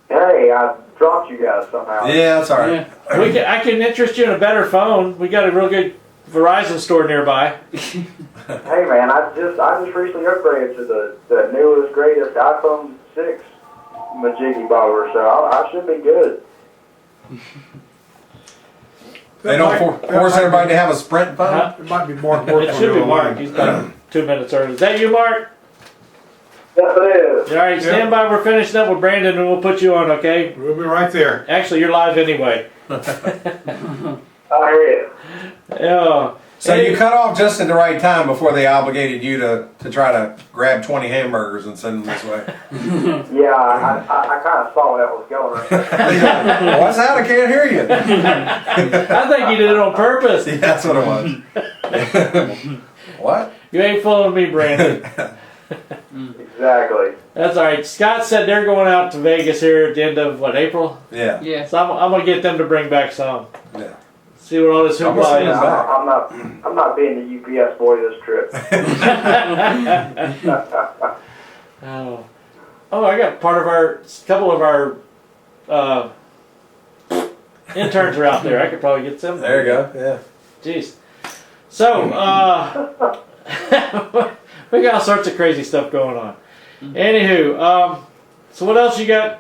hey, I dropped you guys somehow. Yeah, that's all right. Yeah. I can interest you in a better phone. We got a real good Verizon store nearby. Hey man, I just recently upgraded to the newest, greatest iPhone 6 Majiggy bobber, so I should be good. They don't force everybody to have a Sprint phone. Huh? It might be Mark working It on should the be other Mark. line. He's about 2 minutes early. Is that you, Mark? Yes, it is. All right, stand by. We're finishing up with Brandon, and we'll put you on, okay? We'll be right there. Actually, you're live anyway. I hear you. Yeah. So you cut off just at the right time before they obligated you to try to grab 20 hamburgers and send them this way. Yeah, I kind of saw where that was going. Right. What's that? I can't hear you. I think you did it on purpose. Yeah, that's what it was. What? You ain't fooling me, Brandon. Exactly. That's all right. Scott said they're going out to Vegas here at the end of, what, April? Yeah. Yeah. So I'm going to get them to bring back some. Yeah. See what all this I'm gonna hoopla send is. them I'm not being the UPS boy this trip. Oh, I got couple of our interns are out there. I could probably get some. There you go. Yeah. Jeez. So, we got all sorts of crazy stuff going on. Anywho, so what else you got?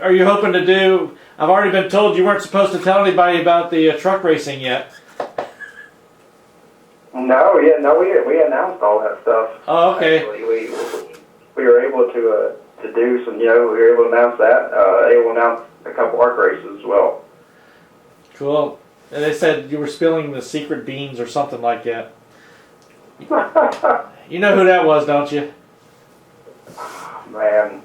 Are you hoping to do? I've already been told you weren't supposed to tell anybody about the truck racing yet. No, we announced all that stuff. Oh, okay. Actually, we were able to do some, we were able to announce that. Able to announce a couple ARC races as well. Cool. And they said you were spilling the secret beans or something like that. You know who that was, don't you? Man,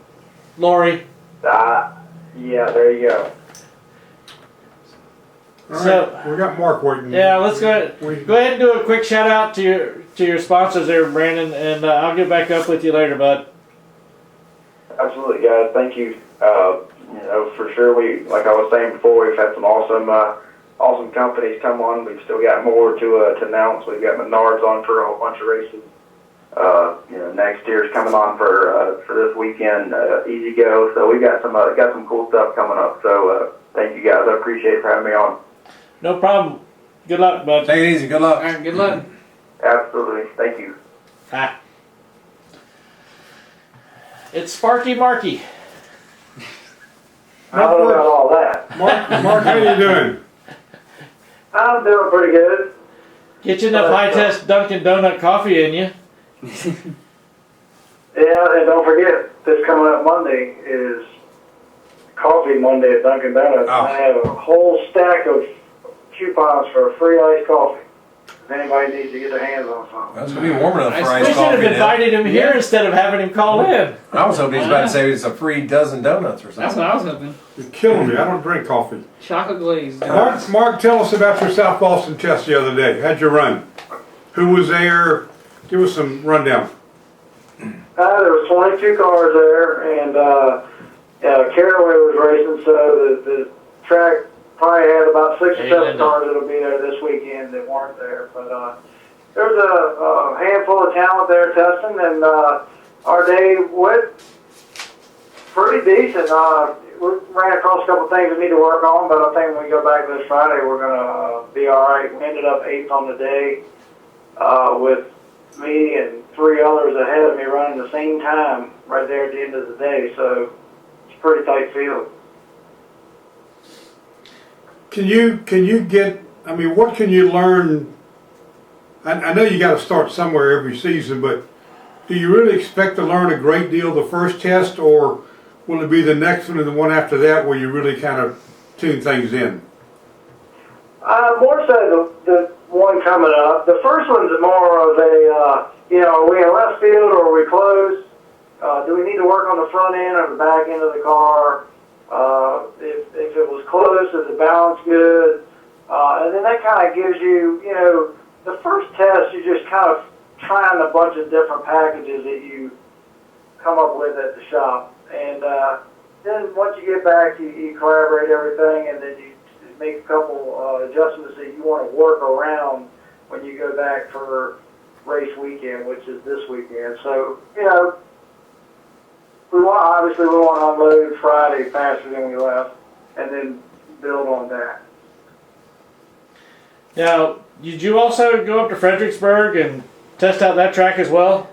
Lori. yeah, there you go. All right, So- we got Mark waiting. Yeah, let's go ahead. We- Go ahead and do a quick shout out to your sponsors there, Brandon, and I'll get back up with you later, bud. Absolutely, guys. Thank you. For sure. Like I was saying before, we've had some awesome companies come on. We've still got more to announce. We've got Menards on for a whole bunch of races. Next year's coming on for this weekend. Easy Go. So we got some cool stuff coming up. So thank you guys. I appreciate it for having me on. No problem. Good luck, bud. Take it easy. Good luck. All right, good luck. Absolutely. Thank you. Ah. It's Sparky Marky. I don't know about all that. Mark, how you doing? I'm doing pretty good. Get you enough high-test Dunkin' Donut coffee in you. Yeah, and don't forget, this coming up Monday is Coffee Monday at Dunkin' Donuts. Oh. I have a whole stack of coupons for free iced coffee. If anybody needs to get their hands on some. Well, it's gonna be warm enough for We iced should have coffee now. invited him here instead of having him call in. I was hoping he was about to say it's a free dozen donuts or That's something. what I was hoping. You're killing me. I don't drink coffee. Chocolate glazed. Mark, tell us about your South Boston test the other day. How'd you run? Who was there? Give us some rundown. There was 22 cars there, and Caraway was racing, so the track probably had about 6 or 7 cars that'll be there this weekend that weren't there. But there was a handful of talent there testing, and our day went pretty decent. We ran across a couple things we need to work on, but I think when we go back this Friday, we're going to be all right. We ended up 8th on the day with me and 3 others ahead of me running the same time right there at the end of the day, so it's a pretty tight field. Can you get, I mean, what can you learn? I know you got to start somewhere every season, but do you really expect to learn a great deal the first test, or will it be the next one and the one after that where you really kind of tune things in? More so the one coming up. The first one's more of a, are we in left field or are we close? Do we need to work on the front end or the back end of the car? If it was close, is the balance good? And then that kind of gives you, the first test, you're just kind of trying a bunch of different packages that you come up with at the shop. And then once you get back, you collaborate everything, and then you make a couple adjustments that you want to work around when you go back for race weekend, which is this weekend. So, we want to unload Friday faster than we left, and then build on that. Now, did you also go up to Fredericksburg and test out that track as well?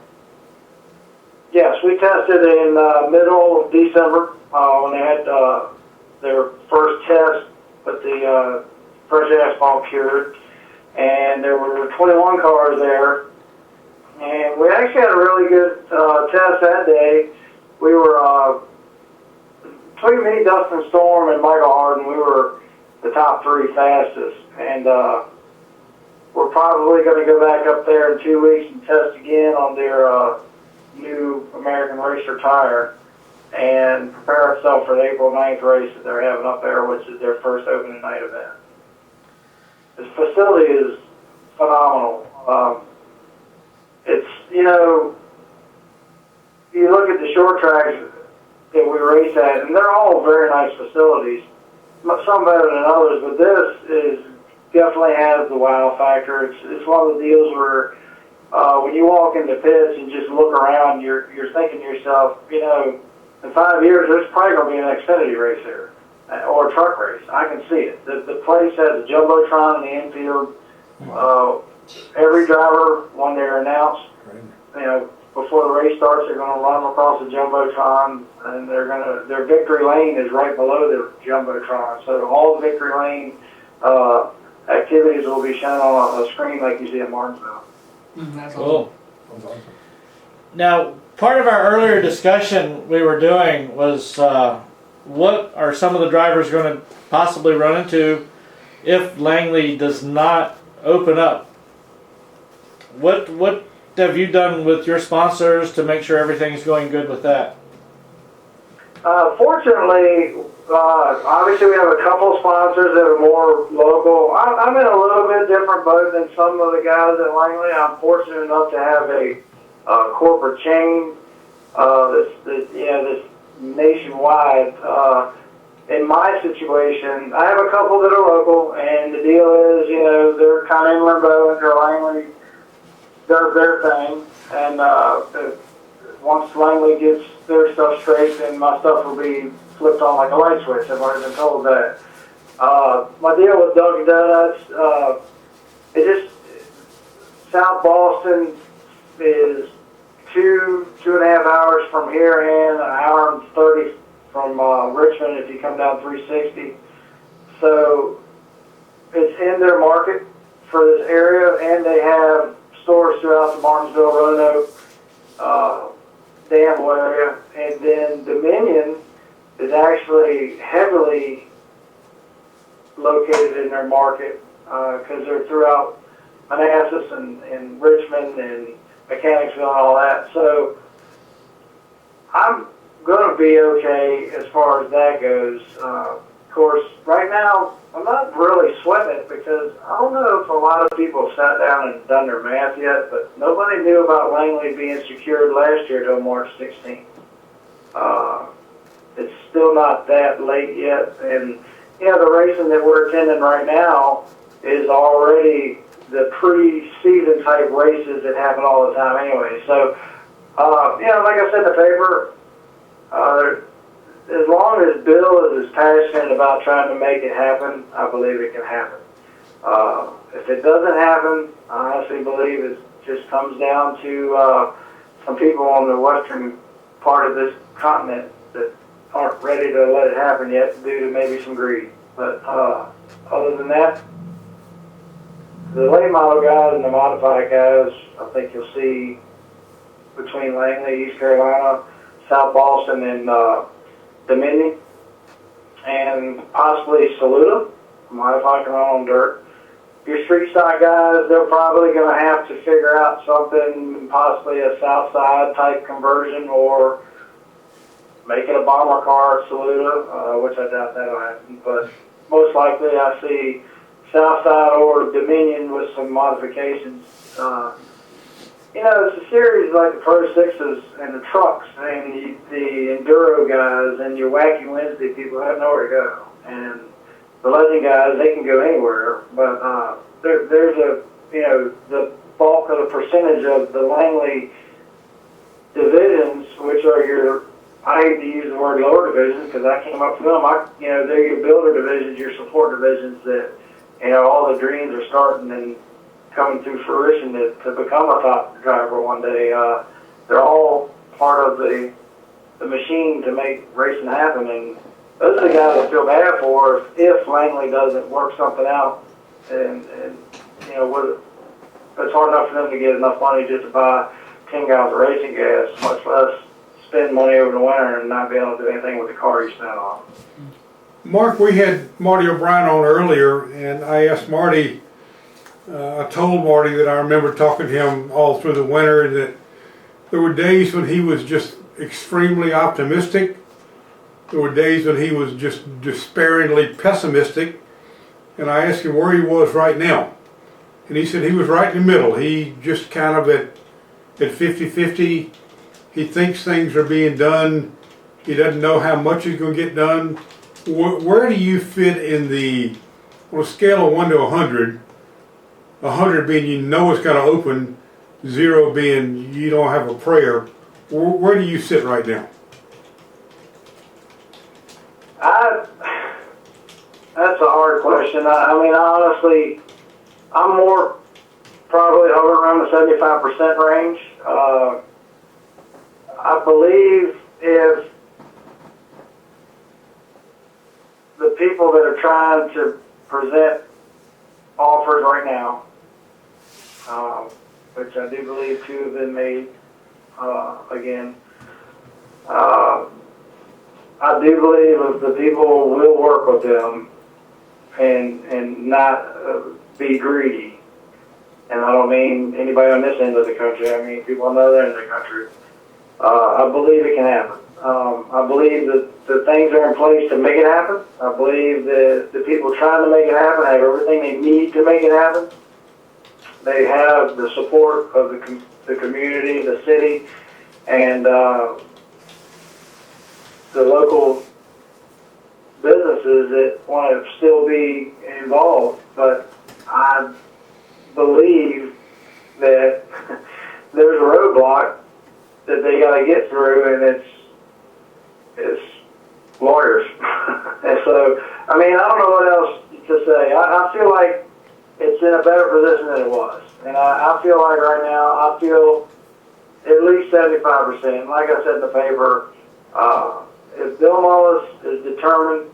Yes, we tested in middle of December when they had their first test with the fresh asphalt cured, and there were 21 cars there, and we actually had a really good test that day. We were between me, Dustin Storm, and Michael Harden. We were the top 3 fastest, and we're probably going to go back up there in 2 weeks and test again on their new American Racer tire and prepare ourselves for the April 9th race that they're having up there, which is their first opening night event. This facility is phenomenal. It's, you look at the short tracks that we race at, and they're all very nice facilities, some better than others, but this definitely has the wow factor. It's one of the deals where when you walk into pits and just look around, you're thinking to yourself, in 5 years there's probably going to be an Xfinity race here or a truck race. I can see it. The place has a jumbotron in the infield. Every driver, when they're announced, before the race starts, they're going to run across the jumbotron, and their victory lane is right below the jumbotron. So all the victory lane activities will be shown on a screen like you see at Martinsville. That's Cool. That's awesome. Now, part of our earlier discussion we were doing was what are some of the drivers going to possibly run into if Langley does not open up? What have you done with your sponsors to make sure everything's going good with that? Fortunately, obviously we have a couple sponsors that are more local. I'm in a little bit different boat than some of the guys at Langley. I'm fortunate enough to have a corporate chain this nationwide. In my situation, I have a couple that are local, and the deal is, they're kind of in limbo until Langley does their thing, and once Langley gets their stuff straight, then my stuff will be flipped on like a light switch. I've already been told that. My deal with Dunkin' Donuts, South Boston is 2.5 hours from here and an hour and 30 from Richmond if you come down 360. So it's in their market for this area, and they have stores throughout the Martinsville, Roanoke, Danville area, and then Dominion is actually heavily located in their market because they're throughout Manassas and Richmond and Mechanicsville and all that. So I'm going to be okay as far as that goes. Of course, right now, I'm not really sweating it because I don't know if a lot of people have sat down and done their math yet, but nobody knew about Langley being secured last year till March 16th. It's still not that late yet, and the racing that we're attending right now is already the pre-season type races that happen all the time anyway. So, like I said in the paper, as long as Bill is as passionate about trying to make it happen, I believe it can happen. If it doesn't happen, I honestly believe it just comes down to some people on the western part of this continent that aren't ready to let it happen yet due to maybe some greed. But other than that, the late model guys and the modified guys, I think you'll see between Langley, East Carolina, South Boston, and Dominion, and possibly Saluda, modified can run on dirt. Your street stock guys, they're probably going to have to figure out something, possibly a south side type conversion, or make it a bomber car at Saluda, which I doubt that'll happen. But most likely I see south side or Dominion with some modifications. It's a series like the Pro 6s and the trucks and the Enduro guys and your Wacky Wednesday people have nowhere to go. And the Legend guys, they can go anywhere. But there's the bulk of the percentage of the Langley divisions, which are your, I hate to use the word lower divisions because I came up from them. They're your builder divisions, your support divisions that, all the dreams are starting and coming to fruition to become a top driver one day. They're all part of the machine to make racing happen, and those are the guys I feel bad for if Langley doesn't work something out, and it's hard enough for them to get enough money just to buy 10 gallons of racing gas, much less spend money over the winter and not be able to do anything with the car you spent on. Mark, we had Marty O'Brien on earlier, and I asked Marty, I told Marty that I remember talking to him all through the winter, and that there were days when he was just extremely optimistic. There were days when he was just despairingly pessimistic, and I asked him where he was right now. And he said he was right in the middle. He just kind of at 50-50. He thinks things are being done. He doesn't know how much is going to get done. Where do you fit in on a scale of 1 to 100, 100 being you know it's going to open, 0 being you don't have a prayer, where do you sit right now? That's a hard question. Honestly, I'm more probably hovering around the 75% range. I believe if the people that are trying to present offers right now, which I do believe 2 have been made again, I do believe if the people will work with them and not be greedy. And I don't mean anybody on this end of the country, I mean people on the other end of the country. I believe it can happen. I believe that the things are in place to make it happen. I believe that the people trying to make it happen have everything they need to make it happen. They have the support of the community, the city, and the local businesses that want to still be involved. But I believe that there's a roadblock that they got to get through, and it's lawyers. And so, I don't know what else to say. I feel like it's in a better position than it was. And I feel like right now, I feel at least 75%. Like I said in the paper, if Bill Mullis is determined,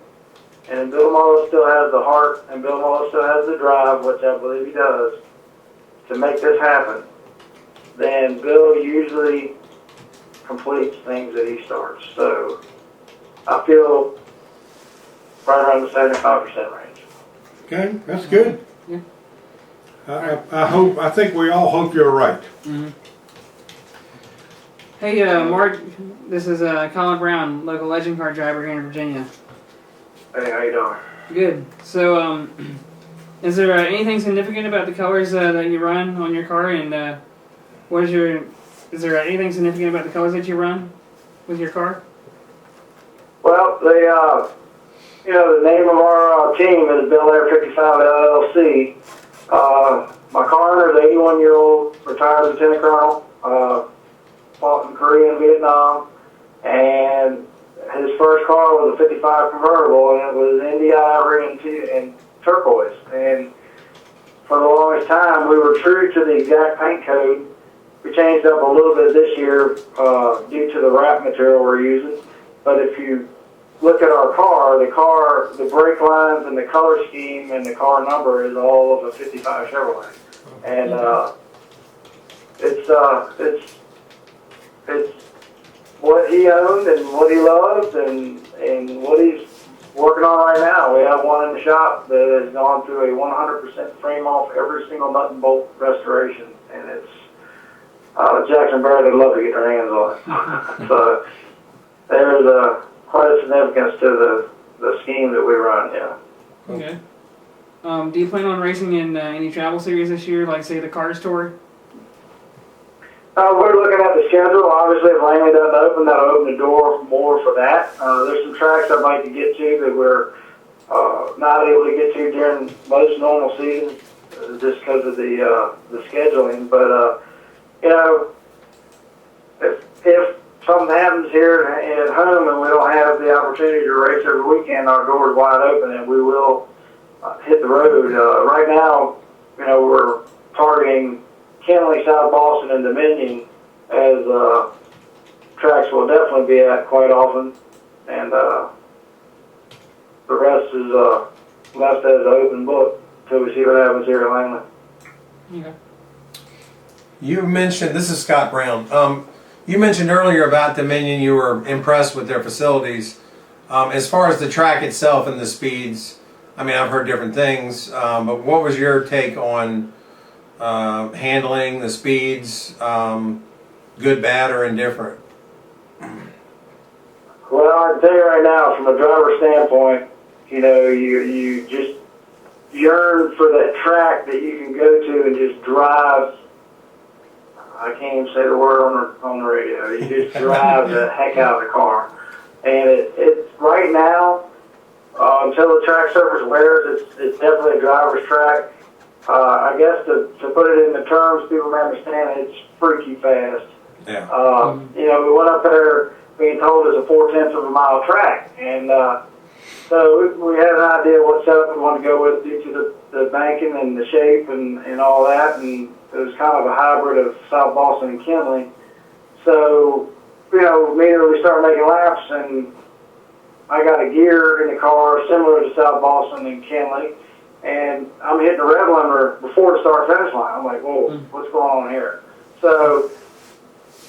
and Bill Mullis still has the heart, and Bill Mullis still has the drive, which I believe he does, to make this happen, then Bill usually completes things that he starts. So I feel right around the 75% range. Okay, that's good. Yeah. I think we all hope you're right. Mm-hmm. Hey, Mark, this is Collin Brown, local legend car driver here in Virginia. Hey, how you doing? Good. So, is there anything significant about the colors that you run on your car, and is there anything significant about the colors that you run with your car? Well, the name of our team is Bel Air 55 LLC. My car owner is an 81-year-old retired lieutenant colonel, fought in Korea and Vietnam, and his first car was a 55 convertible, and it was India Ivory and turquoise. And for the longest time, we were true to the exact paint code. We changed up a little bit this year due to the wrap material we're using. But if you look at our car, the brake lines and the color scheme and the car number is all of a 55 Chevrolet. And it's what he owned and what he loved and what he's working on right now. We have one in the shop that has gone through a 100% frame off every single nut and bolt restoration, and it's Jackson Barrett would love to get their hands on it. So there's quite a significance to the scheme that we run. Yeah. Okay. Do you plan on racing in any travel series this year, like say the Cars Tour? We're looking at the schedule. Obviously, if Langley doesn't open, that'll open the door more for that. There's some tracks I'd like to get to that we're not able to get to during most normal seasons, just because of the scheduling. But if something happens here at home and we don't have the opportunity to race every weekend, our door is wide open and we will hit the road. Right now, we're targeting Kenley, South Boston, and Dominion as tracks we'll definitely be at quite often, and the rest is left as an open book until we see what happens here at Langley. Okay. You mentioned, this is Scott Brown. You mentioned earlier about Dominion, you were impressed with their facilities. As far as the track itself and the speeds, I mean, I've heard different things, but what was your take on handling, the speeds, good, bad, or indifferent? Well, I can tell you right now, from a driver standpoint, you just yearn for that track that you can go to and just drive. I can't even say the word on the radio. You just drive the heck out of the car. And it's right now, until the track surface wears, it's definitely a driver's track. I guess to put it in the terms people may understand, it's freaky fast. Yeah. We went up there being told it's a 0.4 of a mile track, and so we had an idea what setup we wanted to go with due to the banking and the shape and all that, and it was kind of a hybrid of South Boston and Kenley. So, immediately we started making laps, and I got a gear in the car similar to South Boston and Kenley, and I'm hitting the rev limiter before the start-finish line. I'm like, whoa, what's going on here? So,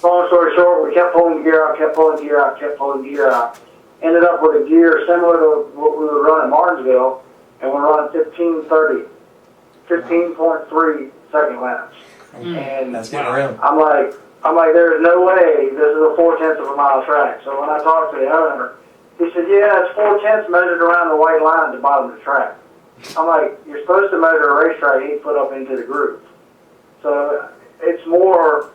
long story short, we kept pulling the gear out, kept pulling gear out, kept pulling gear out. Ended up with a gear similar to what we were running in Martinsville, and we're running 15.3 second laps. And That's getting around. I'm like, there's no way this is a 0.4 of a mile track. So when I talked to the owner, he said, yeah, it's 0.4 measured around the white line at the bottom of the track. I'm like, you're supposed to measure a racetrack 8 foot up into the groove. So it's more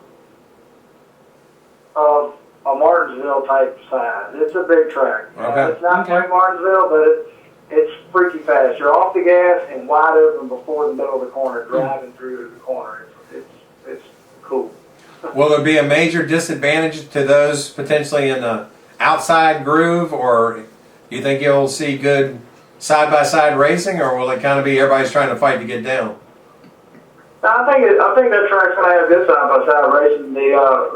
of a Martinsville type size. It's a big track. Okay. It's not quite Martinsville, but it's freaky fast. You're off the gas and wide open before the middle of the corner, driving through the corner. It's cool. Will there be a major disadvantage to those potentially in the outside groove, or do you think you'll see good side-by-side racing, or will it kind of be everybody's trying to fight to get down? I think that track's going to have good side-by-side racing,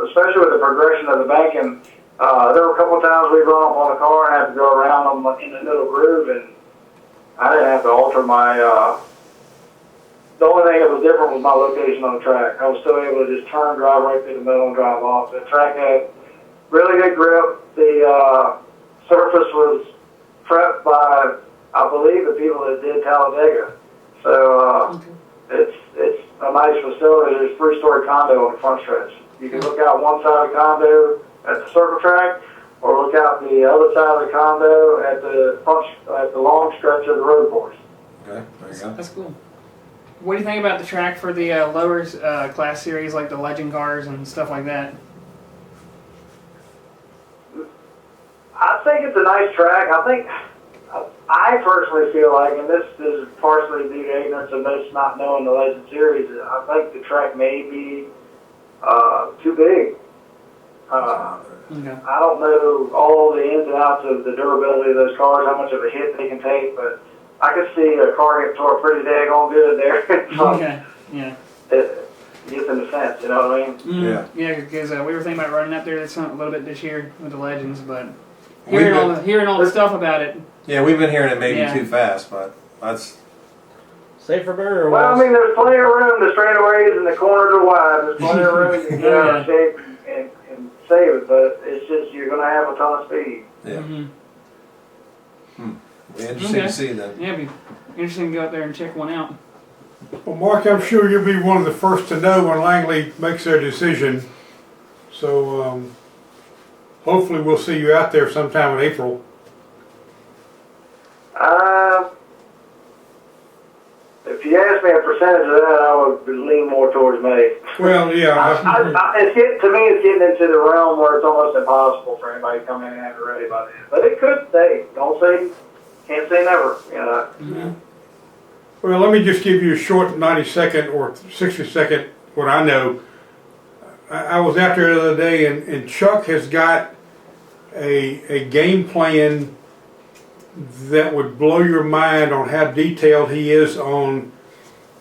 especially with the progression of the banking. There were a couple of times we'd run up on the car and have to go around them in the middle groove, and I didn't have to alter my... the only thing that was different was my location on the track. I was still able to just turn, drive right through the middle, and drive off. The track had really good grip. The surface was prepped by, I believe, the people that did Talladega. So it's a nice facility. There's a 3-story condo on the front stretch. You can look out one side of the condo at the circle track, or look out the other side of the condo at the long stretch of the road course. Okay, there you go. That's cool. What do you think about the track for the lower class series, like the legend cars and stuff like that? I think it's a nice track. I personally feel like, and this is partially due to ignorance of us not knowing the Legend Series, I think the track may be too big. Okay. I don't know all the ins and outs of the durability of those cars, how much of a hit they can take, but I could see a car get tore pretty daggone good there. Okay. Yeah. It gets in the fence, you know what I mean? Yeah. Yeah, because we were thinking about running up there. That's a little bit this year with the Legends, but We've hearing all the stuff about it. Yeah, we've been hearing it maybe Yeah. too fast, but that's Safer better or Well, I worse? mean, there's plenty of room. The straightaways and the corners are wide. There's plenty of room to get out of shape and save it, but it's just you're going to have a ton of speed. yeah. Mm-hmm. Be interesting to see then. Yeah, it'd be interesting to go out there and check one out. Well, Mark, I'm sure you'll be one of the first to know when Langley makes their decision. So hopefully we'll see you out there sometime in April. If you ask me a percentage of that, I would lean more towards May. Well, yeah. To me, it's getting into the realm where it's almost impossible for anybody to come in and have it ready by then. But it could stay. Can't say never. You know. Mm-hmm. Well, let me just give you a short 90-second or 60-second what I know. I was out there the other day, and Chuck has got a game plan that would blow your mind on how detailed he is on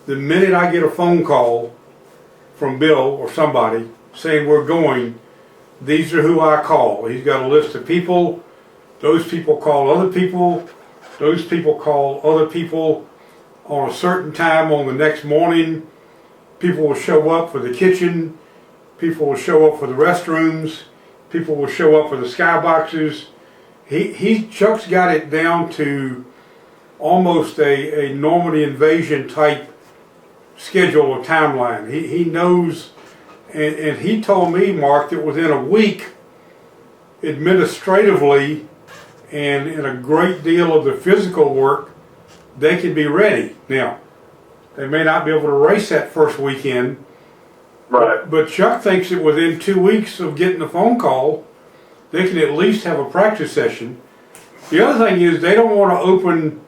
the minute I get a phone call from Bill or somebody saying we're going, these are who I call. He's got a list of people. Those people call other people. Those people call other people on a certain time on the next morning. People will show up for the kitchen. People will show up for the restrooms. People will show up for the skyboxes. Chuck's got it down to almost a Normandy invasion type schedule or timeline. He knows, and he told me, Mark, that within a week, administratively and in a great deal of the physical work, they can be ready. Now, they may not be able to race that first weekend, Right. but Chuck thinks that within 2 weeks of getting the phone call, they can at least have a practice session. The other thing is they don't want to open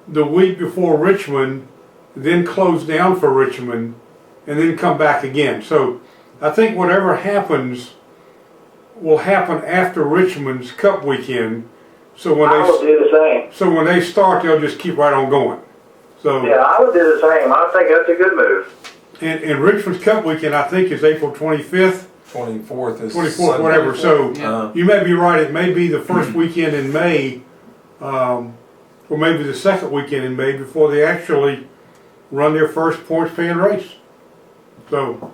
the week before Richmond, then close down for Richmond, and then come back again. So I think whatever happens will happen after Richmond's Cup weekend. So when I would do the same. So when they start, they'll just keep right on going. So Yeah, I would do the same. I think that's a good move. and Richmond's Cup weekend, I think, is April 25th. 24th is 24th, Sunday. whatever. So Yeah. you may be right. It may be the first weekend in May, or maybe the second weekend in May before they actually run their first points-paying race. So,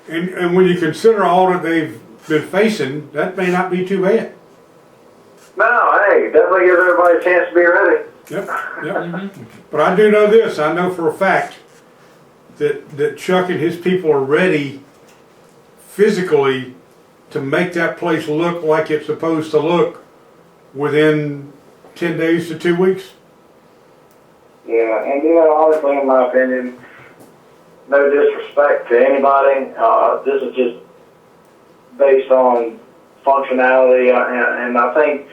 and when you consider all that they've been facing, that may not be too bad. No, hey, definitely gives everybody a chance to be ready. Yep, yep. But I do know this. I know for a fact that Chuck and his people are ready physically to make that place look like it's supposed to look within 10 days to 2 weeks. Yeah, and honestly, in my opinion, no disrespect to anybody, this is just based on functionality, and I think,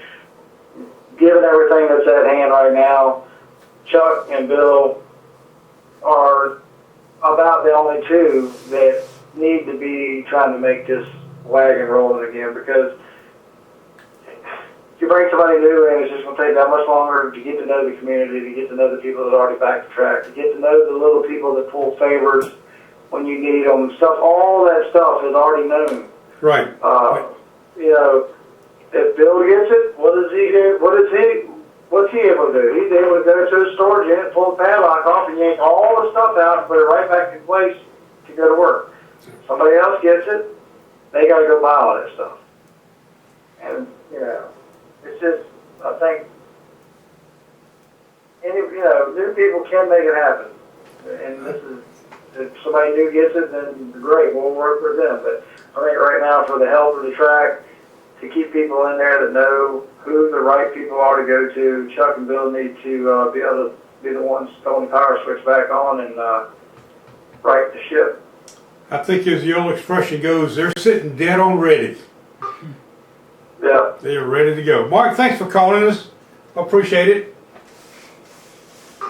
given everything that's at hand right now, Chuck and Bill are about the only two that need to be trying to make this wagon rolling again, because if you bring somebody new in, it's just going to take that much longer to get to know the community, to get to know the people that already back the track, to get to know the little people that pull favors when you need them. All that stuff is already known. Right. If Bill gets it, what's he able to do? He's able to go to the storage unit, pull the padlock off, and yank all the stuff out and put it right back in place to go to work. Somebody else gets it, they got to go buy all that stuff. And, you know, it's just, I think, new people can make it happen. And this is, if somebody new gets it, then great, we'll work with them. But I think right now, for the health of the track, to keep people in there that know who the right people are to go to, Chuck and Bill need to be able to be the ones throwing the power switch back on and right the ship. I think as the old expression goes, they're sitting dead on ready. Yeah. They are ready to go. Mark, thanks for calling us. Appreciate it.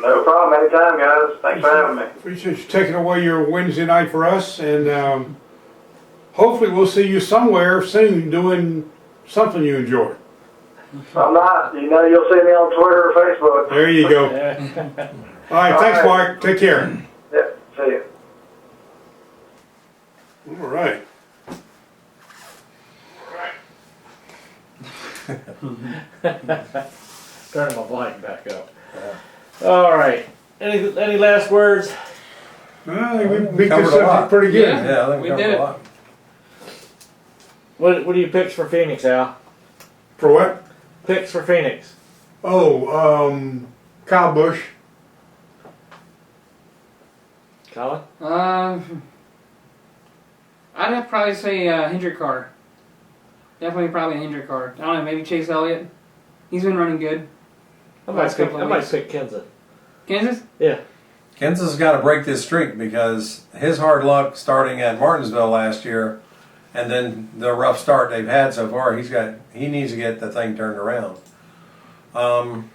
No problem. Anytime, guys. Thanks for having me. Appreciate you taking away your Wednesday night for us, and hopefully we'll see you somewhere soon doing something you enjoy. I'm not. You know, you'll see me on Twitter or Facebook. There you go. All right, thanks, right. Mark. Take care. Yeah. See you. All right. Turning my volume back up. All right. Any last words? I think we beat Covered this a lot. subject pretty good. Yeah. Yeah, I think We covered did a it. lot. What do you picks for Phoenix, Al? For what? Picks for Phoenix. Oh, Kyle Busch. Collin? I'd have to probably say Hendrick car. Definitely probably a Hendrick car. I don't know, maybe Chase Elliott. He's been running good. I Last might couple of weeks. pick Kenza. Kansas? Yeah. Kansas has got to break this streak because his hard luck starting at Martinsville last year, and then the rough start they've had so far, he needs to get the thing turned around.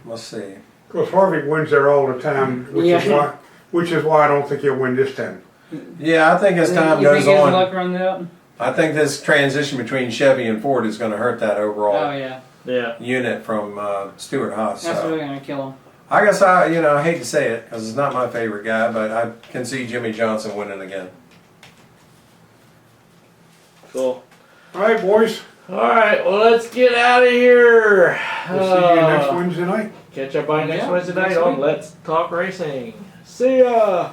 Let's see. Of course, Harvick wins there all the time, which is why I don't think he'll win this time. Yeah, I think as time You goes think his on, luck runs out? I think this transition between Chevy and Ford is going to hurt that overall Oh yeah, Yeah. unit from Stewart Haas. that's So. really gonna kill him. I guess I hate to say it because it's not my favorite guy, but I can see Jimmy Johnson winning again. Cool. All right, boys. All right. Well, let's get out of here. We'll see you next Wednesday night. Catch up by next Yeah, Wednesday night next on week. Let's Talk Racing. See ya.